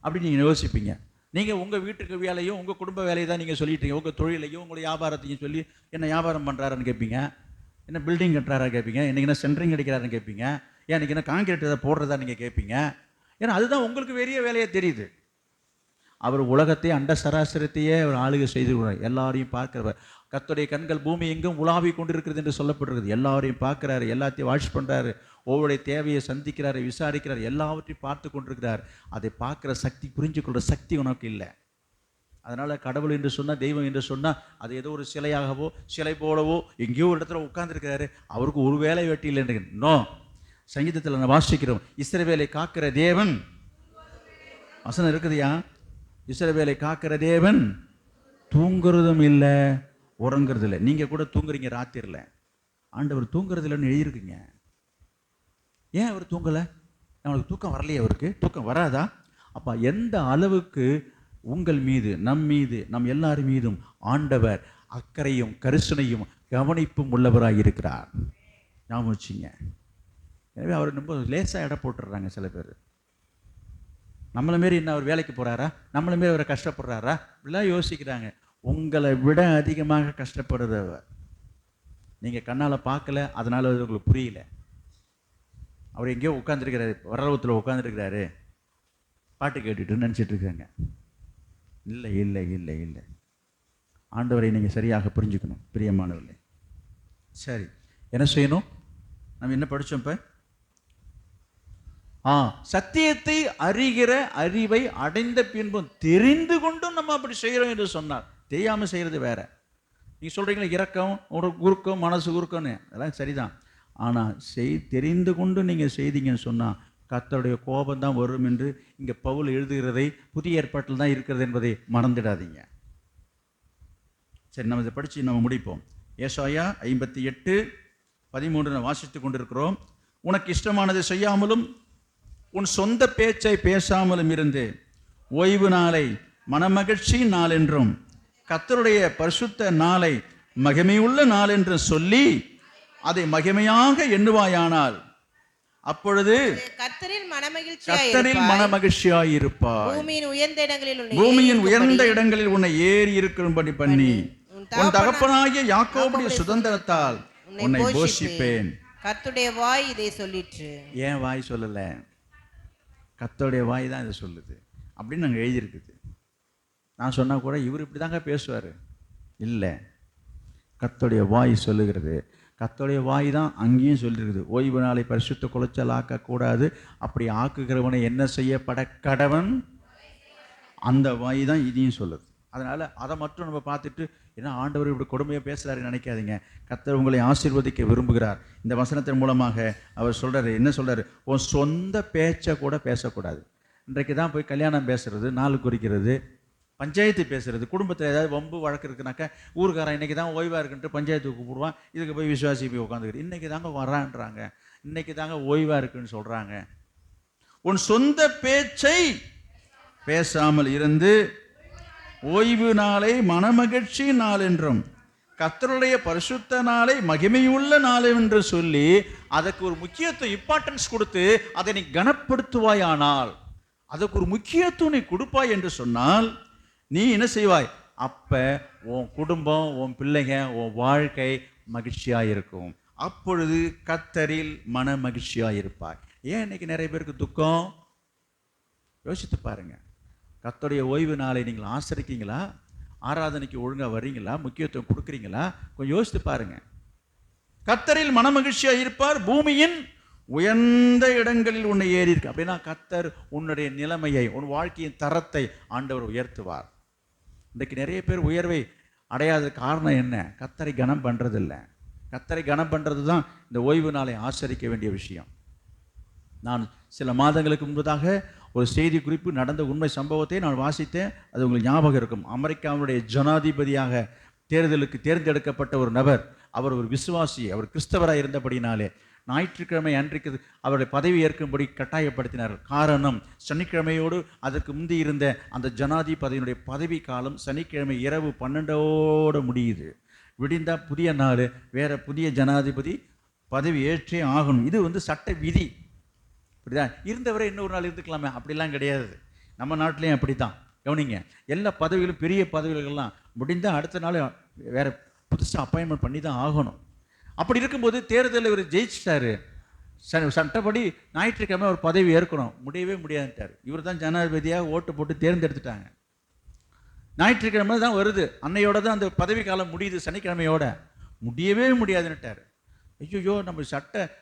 அப்படின்னு நீங்கள் யோசிப்பீங்க. நீங்கள் உங்கள் வீட்டுக்கு வேலையும் உங்கள் குடும்ப வேலையை தான் நீங்கள் சொல்லிட்டீங்க. உங்கள் தொழிலையும் உங்களுடைய வியாபாரத்தையும் சொல்லி என்ன வியாபாரம் பண்ணுறாருன்னு கேட்பீங்க, என்ன பில்டிங் கட்டுறாரா கேட்பீங்க, இன்றைக்கி என்ன சென்ட்ரிங் அடிக்கிறாருன்னு கேட்பீங்க, ஏன் இன்றைக்கி என்ன காங்கிரீட் எதாவது போடுறதா நீங்கள் கேட்பீங்க. ஏன்னா அதுதான் உங்களுக்கு பெரிய வேலையாக தெரியுது. அவர் உலகத்தையே அண்ட சராசரத்தையே அவர் ஆளுகை செய்து எல்லாரையும் பார்க்கிறவர். கர்த்தருடைய கண்கள் பூமி எங்கும் உலாவி கொண்டிருக்கிறது என்று சொல்லப்பட்டிருக்கிறது. எல்லாரையும் பார்க்குறாரு, எல்லாத்தையும் வாட்ச் பண்ணுறாரு, ஒவ்வொருடைய தேவையை சந்திக்கிறாரு, விசாரிக்கிறார், எல்லாவற்றையும் பார்த்து கொண்டிருக்கிறார். அதை பார்க்குற சக்தி, புரிஞ்சு கொள்கிற சக்தி உனக்கு இல்லை. அதனால் கடவுள் என்று சொன்னால், தெய்வம் என்று சொன்னால் அது ஏதோ ஒரு சிலையாகவோ சிலை போலவோ எங்கேயோ ஒரு இடத்துல உட்கார்ந்துருக்கிறாரு, அவருக்கு ஒரு வேலை வெட்டி இல்லை என்று. நோ, சங்கீதத்தில் நான் வாசிக்கிறோம், இஸ்ரவேலை காக்கிற தேவன், வசனம் இருக்குதுயா, இஸ்ரவேலை காக்கிற தேவன் தூங்குறதும் இல்லை உறங்குறது இல்லை. நீங்கள் கூட தூங்குறீங்க ராத்திரியில், ஆண்டவர் தூங்குறது இல்லைன்னு எழுதியிருக்குங்க. ஏன் அவர் தூங்கலை? அவனுக்கு தூக்கம் வரலையே, அவருக்கு தூக்கம் வராதா? அப்போ எந்த அளவுக்கு உங்கள் மீது, நம் மீது, நம் எல்லார் மீதும் ஆண்டவர் அக்கறையும் கரிசனையும் கவனிப்பும் உள்ளவராக இருக்கிறார். ஞாபகம் வச்சுங்க. எனவே அவர் ரொம்ப லேசாக இடம் போட்டுடுறாங்க சில பேர். நம்மளை மாரி என்ன அவர் வேலைக்கு போகிறாரா, நம்மளை மாரி அவரை கஷ்டப்படுறாரா, இப்படிலாம் யோசிக்கிறாங்க. உங்களை விட அதிகமாக கஷ்டப்படுறவர். நீங்கள் கண்ணால் பார்க்கல, அதனால் அது உங்களுக்கு புரியல. அவர் எங்கேயோ உட்காந்துருக்கிறாரு, வரலவத்தில் உட்காந்துருக்கிறாரு, பாட்டு கேட்டுட்டு நினச்சிட்டு இருக்காங்க. இல்லை இல்லை இல்லை இல்லை, ஆண்டவரை நீங்கள் சரியாக புரிஞ்சுக்கணும் பிரியமானவர்களே. சரி, என்ன செய்யணும்? நம்ம என்ன படித்தோம் இப்போ? சத்தியத்தை அறிகிற அறிவை அடைந்த பின்பும் தெரிந்து கொண்டும் நம்ம அப்படி செய்கிறோம் என்று சொன்னார். தெரியாமல் செய்கிறது வேற. நீங்கள் சொல்கிறீங்களா இரக்கம், ஒரு குறுக்கம், மனசு குறுக்கம்னு, அதெல்லாம் சரிதான். ஆனால் தெரிந்து கொண்டு நீங்கள் செய்தீங்கன்னு சொன்னால் கர்த்தருடைய கோபம் தான் வரும் என்று இங்கே பவுல் எழுதுகிறதை புதிய ஏற்பாட்டில் தான் இருக்கிறது என்பதை மறந்துடாதீங்க. சரி, நம்ம இதை படித்து நம்ம முடிப்போம். ஏசாயா 58:13 வாசித்து கொண்டிருக்கிறோம். உனக்கு இஷ்டமானதை செய்யாமலும் உன் சொந்த பேச்சை பேசாமலும் இருந்து ஓய்வு நாளை மனமகிழ்ச்சி நாள் என்றும் கர்த்தருடைய பரிசுத்த நாளை மகிமையுள்ள நாள் என்று சொல்லி அதை மகிமையாக எண்ணுவாயானால் அப்பொழுது கர்த்தரில் மனமகிழ்ச்சியாய் இருப்பாய். பூமியின் உயர்ந்த இடங்களில் உன்னை ஏறி இருக்கும்படி பண்ணி உன் தகப்பனாகிய யாக்கோபுடைய சுதந்திரத்தால் உன்னை போஷிப்பேன். கர்த்தருடைய வாய் இதை சொல்லிற்று. ஏன் வாய் சொல்லல? கர்த்தருடைய வாய் தான் இதை சொல்லுது அப்படின்னு நாங்கள் எழுதியிருக்குது. நான் சொன்னால் கூட இவர் இப்படி தாங்க பேசுவார். இல்லை, கர்த்தருடைய வாய் சொல்லுகிறது. கர்த்தருடைய வாய் தான் அங்கேயும் சொல்லியிருக்குது, ஓய்வு நாளை பரிசுத்த குலைச்சல் ஆக்கக்கூடாது, அப்படி ஆக்குகிறவனை என்ன செய்யப்பட கடவன். அந்த வாய் தான் இதையும் சொல்லுது. அதனால் அதை மட்டும் நம்ம பார்த்துட்டு ஏன்னா ஆண்டவர் இப்படி கொடுமையாக பேசுகிறாருன்னு நினைக்காதீங்க. கர்த்தர் உங்களை ஆசீர்வதிக்க விரும்புகிறார். இந்த வசனத்தின் மூலமாக அவர் சொல்கிறாரு, என்ன சொல்கிறாரு? உன் சொந்த பேச்சை கூட பேசக்கூடாது. இன்றைக்கு தான் போய் கல்யாணம் பேசுறது, நாள் குறிக்கிறது, பஞ்சாயத்து பேசுறது, குடும்பத்தில் ஏதாவது வம்பு வழக்கு இருக்குனாக்கா ஊருக்காரன் இன்றைக்கி தான் ஓய்வாக இருக்குன்ட்டு பஞ்சாயத்துக்கு கூப்பிடுவான். இதுக்கு போய் விசுவாசி போய் உட்காந்துக்கிட்டு இன்றைக்கி தாங்க வரான்றாங்க, இன்றைக்கி தாங்க ஓய்வாக இருக்குன்னு சொல்கிறாங்க. உன் சொந்த பேச்சை பேசாமல் இருந்து ஓய்வு நாளை மனமகிழ்ச்சி நாள் என்றும் கர்த்தருடைய பரிசுத்த நாளை மகிமையுள்ள நாள் என்று சொல்லி அதற்கு ஒரு முக்கியத்துவம், இம்பார்ட்டன்ஸ் கொடுத்து அதை நீ கனப்படுத்துவாயானால், அதற்கு ஒரு முக்கியத்துவம் நீ கொடுப்பாய் என்று சொன்னால் நீ என்ன செய்வாய்? அப்ப உன் குடும்பம், உன் பிள்ளைங்க, உன் வாழ்க்கை மகிழ்ச்சியாக இருக்கும். அப்பொழுது கர்த்தரில் மன மகிழ்ச்சியாக இருப்பாய். ஏன் இன்னைக்கு நிறைய பேருக்கு துக்கம்? யோசித்து பாருங்க. கர்த்தருடைய ஓய்வு நாளை நீங்கள் ஆசரிக்கீங்களா? ஆராதனைக்கு ஒழுங்காக வர்றீங்களா? முக்கியத்துவம் கொடுக்குறீங்களா? கொஞ்சம் யோசித்து பாருங்க. கர்த்தரில் மன மகிழ்ச்சியாக இருப்பார், பூமியின் உயர்ந்த இடங்களில் உன்னை ஏறி இருக்கு. அப்படின்னா கர்த்தர் உன்னுடைய நிலைமையை, உன் வாழ்க்கையின் தரத்தை ஆண்டவர் உயர்த்துவார். இன்றைக்கு நிறைய பேர் உயர்வை அடையாத காரணம் என்ன? கர்த்தரை கனம் பண்ணுறதில்ல. கர்த்தரை கனம் பண்ணுறது தான் இந்த ஓய்வு நாளை ஆசரிக்க வேண்டிய விஷயம். நான் சில மாதங்களுக்கு முன்பதாக ஒரு செய்தி குறிப்பு நடந்த உண்மை சம்பவத்தை நான் வாசித்தேன். அது உங்களுக்கு ஞாபகம் இருக்கும். அமெரிக்காவுடைய ஜனாதிபதியாக தேர்தலுக்கு தேர்ந்தெடுக்கப்பட்ட ஒரு நபர், அவர் ஒரு விசுவாசி, அவர் கிறிஸ்தவராக இருந்தபடினாலே ஞாயிற்றுக்கிழமை அன்றைக்கு அவருடைய பதவி ஏற்கும்படி கட்டாயப்படுத்தினார். காரணம், சனிக்கிழமையோடு அதற்கு முந்தி இருந்த அந்த ஜனாதிபதியினுடைய பதவி காலம் சனிக்கிழமை இரவு 12 முடியுது. விடிந்தா புதிய நாள், வேற புதிய ஜனாதிபதி பதவி ஏற்றே ஆகணும். இது சட்ட விதி. இப்படிதான் இருந்தவரை இன்னொரு நாள் இருந்துக்கலாமே, அப்படிலாம் கிடையாது. நம்ம நாட்டிலையும் அப்படி தான். கவனிங்க, எல்லா பதவிகளும், பெரிய பதவிகள்லாம் முடிந்தால் அடுத்த நாள் வேற புதுசாக அப்பாயின்மெண்ட் பண்ணி தான் ஆகணும். அப்படி இருக்கும்போது தேர்தலில் இவர் ஜெயிச்சிட்டாரு. சட்டப்படி ஞாயிற்றுக்கிழமை ஒரு பதவி ஏற்கணும், முடியவே முடியாதுட்டார். இவர் தான் ஜனாதிபதியாக ஓட்டு போட்டு தேர்ந்தெடுத்துட்டாங்க. ஞாயிற்றுக்கிழமை தான் வருது, அன்னையோட தான் அந்த பதவி காலம் முடியுது, சனிக்கிழமையோட முடியவே முடியாதுன்னுட்டார். ஐயோ, நம்ம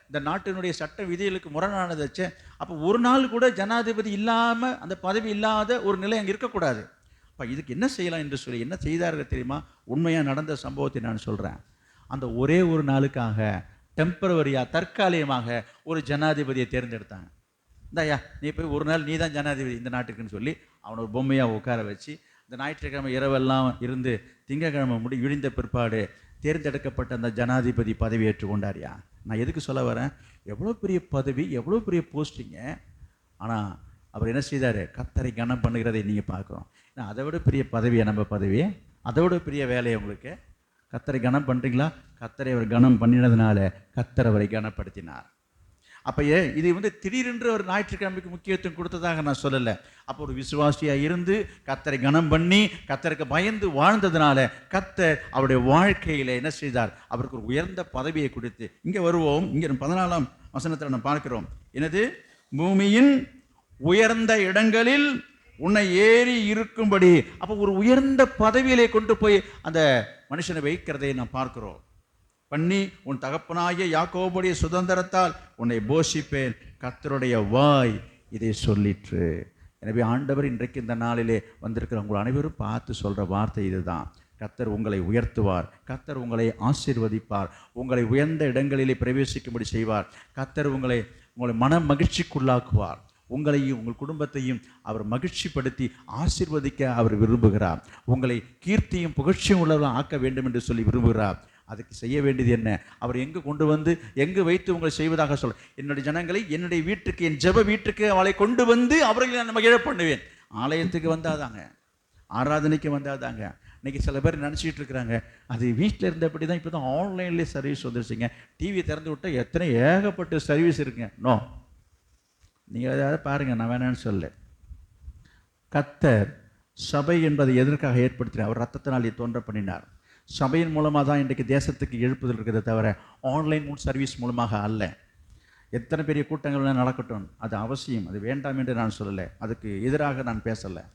இந்த நாட்டினுடைய சட்ட விதிகளுக்கு முரணானதாச்சே. அப்போ ஒரு நாள் கூட ஜனாதிபதி இல்லாமல், அந்த பதவி இல்லாத ஒரு நிலை அங்கே இருக்கக்கூடாது. அப்போ இதுக்கு என்ன செய்யலாம் என்று சொல்லி என்ன செய்தார்கள் தெரியுமா? உண்மையாக நடந்த சம்பவத்தை நான் சொல்கிறேன். அந்த ஒரே ஒரு நாளுக்காக டெம்பரவரியாக, தற்காலிகமாக ஒரு ஜனாதிபதியை தேர்ந்தெடுத்தாங்க. இந்தாயா, நீ போய் ஒரு நாள் நீ தான் ஜனாதிபதி இந்த நாட்டுக்குன்னு சொல்லி அவனை ஒரு பொம்மையாக உட்கார வச்சு, இந்த ஞாயிற்றுக்கிழமை இரவெல்லாம் இருந்து திங்கக்கிழமை விழிந்த பிற்பாடு தேர்ந்தெடுக்கப்பட்ட அந்த ஜனாதிபதி பதவி ஏற்றுக்கொண்டாரியா. நான் எதுக்கு சொல்ல வரேன்? எவ்வளோ பெரிய பதவி, எவ்வளோ பெரிய போஸ்டிங்க. ஆனால் அவர் என்ன செய்தார்? கர்த்தரை கனம் பண்ணுகிறதை நீங்கள் பார்க்குறோம். ஏன்னா அதை விட பெரிய பதவியை நம்ம பதவி, அதை விட பெரிய வேலையை உங்களுக்கு. கர்த்தரை கனம் பண்ணுறீங்களா? கர்த்தரை அவர் கனம் பண்ணினதுனால கர்த்தர் அவரை கனப்படுத்தினார். அப்போ இது திடீரென்று ஒரு ஞாயிற்றுக்கிழமைக்கு முக்கியத்துவம் கொடுத்ததாக நான் சொல்லலை. அப்போ ஒரு விசுவாசியாக இருந்து கர்த்தரை கனம் பண்ணி கர்த்தருக்கு பயந்து வாழ்ந்ததுனால கர்த்தர் அவருடைய வாழ்க்கையில் என்ன செய்தார்? அவருக்கு ஒரு உயர்ந்த பதவியை கொடுத்து. இங்கே வருவோம். இங்கே 14ஆம் வசனத்தில் நம்ம பார்க்கிறோம். என்னது? பூமியின் உயர்ந்த இடங்களில் உன்னை ஏறி இருக்கும்படி. அப்போ ஒரு உயர்ந்த பதவியிலே கொண்டு போய் அந்த மனுஷனை வைக்கிறதை நாம் பார்க்கிறோம். பண்ணி உன் தகப்பனாகிய யாக்கோபுடைய சுதந்திரத்தால் உன்னை போஷிப்பேன், கர்த்தருடைய வாய் இதை சொல்லிற்று. எனவே ஆண்டவர் இன்றைக்கு இந்த நாளிலே வந்திருக்கிற உங்கள் அனைவரும் பார்த்து சொல்கிற வார்த்தை இதுதான். கர்த்தர் உங்களை உயர்த்துவார், கர்த்தர் உங்களை ஆசீர்வதிப்பார், உங்களை உயர்ந்த இடங்களிலே பிரவேசிக்கும்படி செய்வார். கர்த்தர் உங்களை மன மகிழ்ச்சிக்குள்ளாக்குவார். உங்களையும் உங்கள் குடும்பத்தையும் அவர் மகிழ்ச்சிப்படுத்தி ஆசீர்வதிக்க அவர் விரும்புகிறார். உங்களை கீர்த்தியும் புகழ்ச்சியும் உள்ளவர்களாக ஆக்க வேண்டும் என்று சொல்லி விரும்புகிறார். அதுக்கு செய்ய வேண்டியது என்ன? அவர் எங்கே கொண்டு வந்து எங்கே வைத்து உங்களை செய்வதாக சொல்ல, என்னுடைய ஜனங்களை என்னுடைய வீட்டுக்கு, என் ஜெப வீட்டுக்கு அவளை கொண்டு வந்து அவர்களை நான் மகிழ பண்ணுவேன். ஆலயத்துக்கு வந்தாதாங்க, ஆராதனைக்கு வந்தாதாங்க. இன்றைக்கி சில பேர் நினச்சிட்டு இருக்கிறாங்க, அது வீட்டில் இருந்தபடி தான். இப்போ தான் ஆன்லைன்லேயே சர்வீஸ் வந்துருச்சுங்க. டிவி திறந்து விட்டால் எத்தனை ஏகப்பட்ட சர்வீஸ் இருக்குங்க. நோ, நீங்கள் ஏதாவது பாருங்கள், நான் வேணான்னு சொல்ல. கர்த்தர் சபை என்பதை எதற்காக ஏற்படுத்தினார்? அவர் ரத்தத்தினாலே தோன்ற பண்ணினார். சபையின் மூலமாக தான் இன்றைக்கு தேசத்துக்கு எழுப்புதல் இருக்கிறத தவிர ஆன்லைன் சர்வீஸ் மூலமாக அல்ல. எத்தனை பெரிய கூட்டங்கள் நடக்கட்டும், அது அவசியம், அது வேண்டாம் என்று நான் சொல்லலை, அதுக்கு எதிராக நான் பேசலை.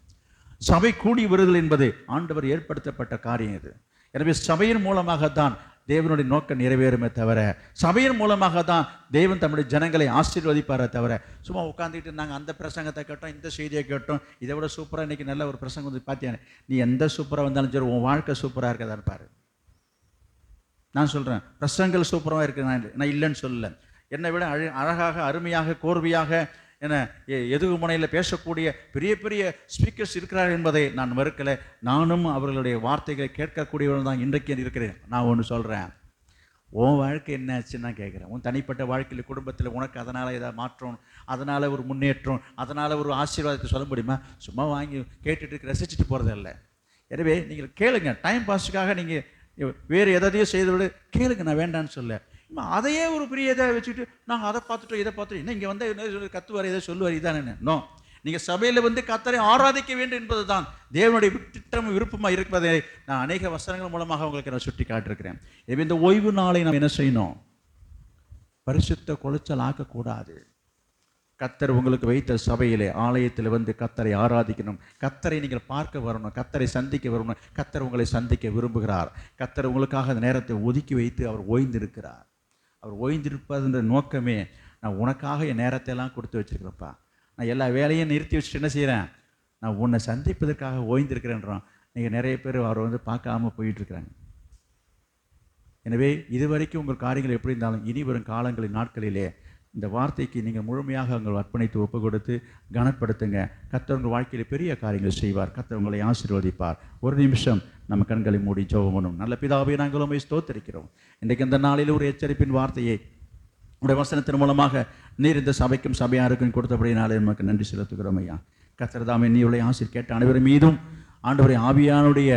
சபை கூடி வருதல் என்பது ஆண்டவர் ஏற்படுத்தப்பட்ட காரியம். இது எனவே சபையின் மூலமாகத்தான் தேவனுடைய நோக்கம் நிறைவேறுமே தவிர, சபையின் மூலமாக தான் தேவன் தம்முடைய ஜனங்களை ஆசீர்வதிப்பாரே தவிர, சும்மா உட்காந்துக்கிட்டு நாங்கள் அந்த பிரசங்கத்தை கேட்டோம், இந்த செய்தியை கேட்டோம், இதை விட சூப்பராக இன்றைக்கி நல்ல ஒரு பிரசங்கம் வந்து பார்த்தியானே, நீ எந்த சூப்பராக வந்தாலும் சரி உன் வாழ்க்கை சூப்பராக இருக்கதான் பாரு. நான் சொல்கிறேன், பிரசங்கங்கள் சூப்பராக இருக்குது, நான் இல்லைன்னு சொல்லலை. என்னை விட அழகாக, அருமையாக, கோர்வையாக என எதுகு முனையில் பேசக்கூடிய பெரிய பெரிய ஸ்பீக்கர்ஸ் இருக்கிறார் என்பதை நான் மறுக்கலை. நானும் அவர்களுடைய வார்த்தைகளை கேட்கக்கூடியவர்கள் தான் இன்றைக்கு இருக்கிறேன். நான் ஒன்று சொல்கிறேன், உன் வாழ்க்கை என்ன ஆச்சுன்னு நான் கேட்குறேன். உன் தனிப்பட்ட வாழ்க்கையில், குடும்பத்தில் உனக்கு அதனால் ஏதாவது மாற்றம், அதனால் ஒரு முன்னேற்றம், அதனால் ஒரு ஆசீர்வாதத்தை சொல்ல முடியுமா? சும்மா வாங்கி கேட்டுட்டு ரசிச்சுட்டு போகிறதில்ல. எனவே நீங்கள் கேளுங்க, டைம் பாஸுக்காக நீங்கள் வேறு எதையும் செய்து விட கேளுங்க, நான் வேண்டான்னு சொல்ல. அதையே ஒரு பெரிய இதை வச்சுட்டு நாங்கள் அதை பார்த்துட்டோம், இதை பார்த்துட்டோம், இன்னும் இங்கே வந்து என்ன கத்துவார், இதை சொல்லுவார், இதானே? நோ, நீங்கள் சபையில் வந்து கர்த்தரை ஆராதிக்க வேண்டும் என்பது தான் தேவனுடைய திட்டம், விருப்பமாக இருப்பதை நான் அநேக வசனங்கள் மூலமாக உங்களுக்கு நான் சுட்டி காட்டிருக்கிறேன். எனவே இந்த ஓய்வு நாளை நாம் என்ன செய்யணும்? பரிசுத்த குலைச்சல் ஆக்கக்கூடாது. கர்த்தர் உங்களுக்கு வைத்த சபையிலே, ஆலயத்தில் வந்து கர்த்தரை ஆராதிக்கணும், கர்த்தரை நீங்கள் பார்க்க வரணும், கர்த்தரை சந்திக்க வரணும். கர்த்தர் உங்களை சந்திக்க விரும்புகிறார். கர்த்தர் உங்களுக்காக அந்த நேரத்தை ஒதுக்கி வைத்து அவர் ஓய்ந்திருக்கிறார். அவர் ஓய்ந்திருப்பதுன்ற நோக்கமே, நான் உனக்காக என் நேரத்தை எல்லாம் கொடுத்து வச்சுருக்கிறேன்ப்பா, நான் எல்லா வேலையும் நிறுத்தி வச்சுட்டு என்ன செய்கிறேன், நான் உன்னை சந்திப்பதற்காக ஓய்ந்திருக்கிறேன்றான். நீங்கள் நிறைய பேர் அவரை வந்து பார்க்காம போயிட்டுருக்குறாங்க. எனவே இதுவரைக்கும் உங்கள் காரியங்கள் எப்படி இருந்தாலும் இனி வரும் காலங்களின் நாட்களிலே இந்த வார்த்தைக்கு நீங்கள் முழுமையாக உங்கள் அர்ப்பணித்து ஒப்பு கொடுத்து கனப்படுத்துங்க. கர்த்தர் உங்கள் வாழ்க்கையில் பெரிய காரியங்கள் செய்வார். கர்த்தர் உங்களை ஆசீர்வதிப்பார். ஒரு நிமிஷம் நம்ம கண்களை மூடி ஜெபம் பண்ணும். நல்ல பிதாவே, நாங்கள் உம்மை ஸ்தோத்திரிக்கிறோம். இன்றைக்கு இந்த நாளில் ஒரு எச்சரிப்பின் வார்த்தையை உடைய வசனத்தின் மூலமாக நீர் இந்த சபைக்கும் சபையாருக்கும் கொடுத்தபடினாலே நமக்கு நன்றி செலுத்துகிறோம் ஐயா. கர்த்தர் தாமே நீருடைய ஆசீர் கேட்ட அனைவரும் மீதும் ஆண்டவரை ஆவியானுடைய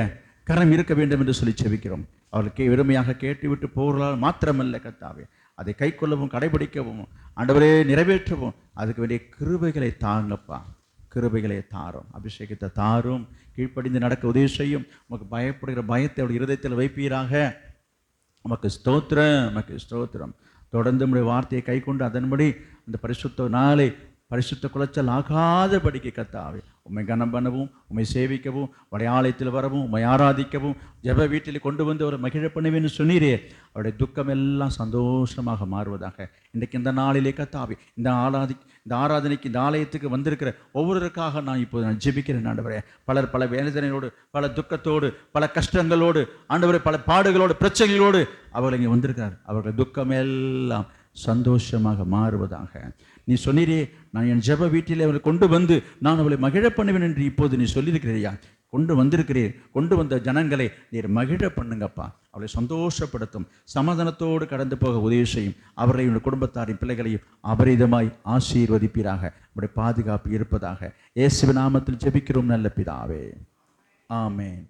கரம் இருக்க வேண்டும் என்று சொல்லி செபிக்கிறோம். அவர்களுக்கு வெறுமையாக கேட்டுவிட்டு போகிறால் மாத்திரமல்ல கர்த்தாவே, அதை கை கொள்ளவும் கடைபிடிக்கவும் ஆண்டவரே நிறைவேற்றவும் அதுக்கு வேண்டிய கிருபைகளை தாங்கப்பா. கிருபைகளை தாரும், அபிஷேகத்தை தாரும், கீழ்ப்படிந்து நடக்க உதவி செய்யும். உமக்கு பயப்படுகிற பயத்தை அவருடைய இருதயத்தில் வைப்பீராக. உமக்கு ஸ்தோத்திரம், உமக்கு ஸ்தோத்திரம். தொடர்ந்து நம்முடைய வார்த்தையை கை கொண்டு அதன்படி அந்த பரிசுத்த நாளை பரிசுத்த குலைச்சல் ஆகாதபடிக்கு கர்த்தாவே உம்மை கனம் பண்ணவும், உம்மை சேவிக்கவும், உடைய ஆலயத்தில் வரவும், உம்மை ஆராதிக்கவும், ஜெப வீட்டில் கொண்டு வந்து அவரை மகிழ பண்ணுவேன்னு சொன்னீரே. அவருடைய துக்கம் எல்லாம் சந்தோஷமாக மாறுவதாக. இன்றைக்கு இந்த நாளிலே கர்த்தாவே இந்த ஆராதனைக்கு இந்த ஆலயத்துக்கு வந்திருக்கிற ஒவ்வொருவருக்காக நான் இப்போது நான் ஜெபிக்கிறேன் ஆண்டவரே. பலர் பல வேதனையோடு, பல துக்கத்தோடு, பல கஷ்டங்களோடு, ஆண்டவரே பல பாடுகளோடு, பிரச்சனைகளோடு அவர்கள் இங்கே வந்திருக்கிறார். அவர்கள் துக்கம் எல்லாம் சந்தோஷமாக மாறுவதாக. நீ சொன்னீரே, நான் என் ஜெப வீட்டிலே அவளை கொண்டு வந்து நான் அவளை மகிழ பண்ணுவேன் என்று இப்போது நீ சொல்லியிருக்கிறீயா. கொண்டு வந்திருக்கிறீர். கொண்டு வந்த ஜனங்களை நீர் மகிழ பண்ணுங்கப்பா. அவளை சந்தோஷப்படுத்தும், சமாதானத்தோடு கடந்து போக உதவி செய்யும். அவர்களையும் குடும்பத்தாரின் பிள்ளைகளையும் அபரிதமாய் ஆசீர்வதிப்பீராக. அவருடைய பாதுகாப்பு இருப்பதாக. இயேசுவின் நாமத்தில் ஜெபிக்கிறோம் நல்ல பிதாவே. ஆமென்.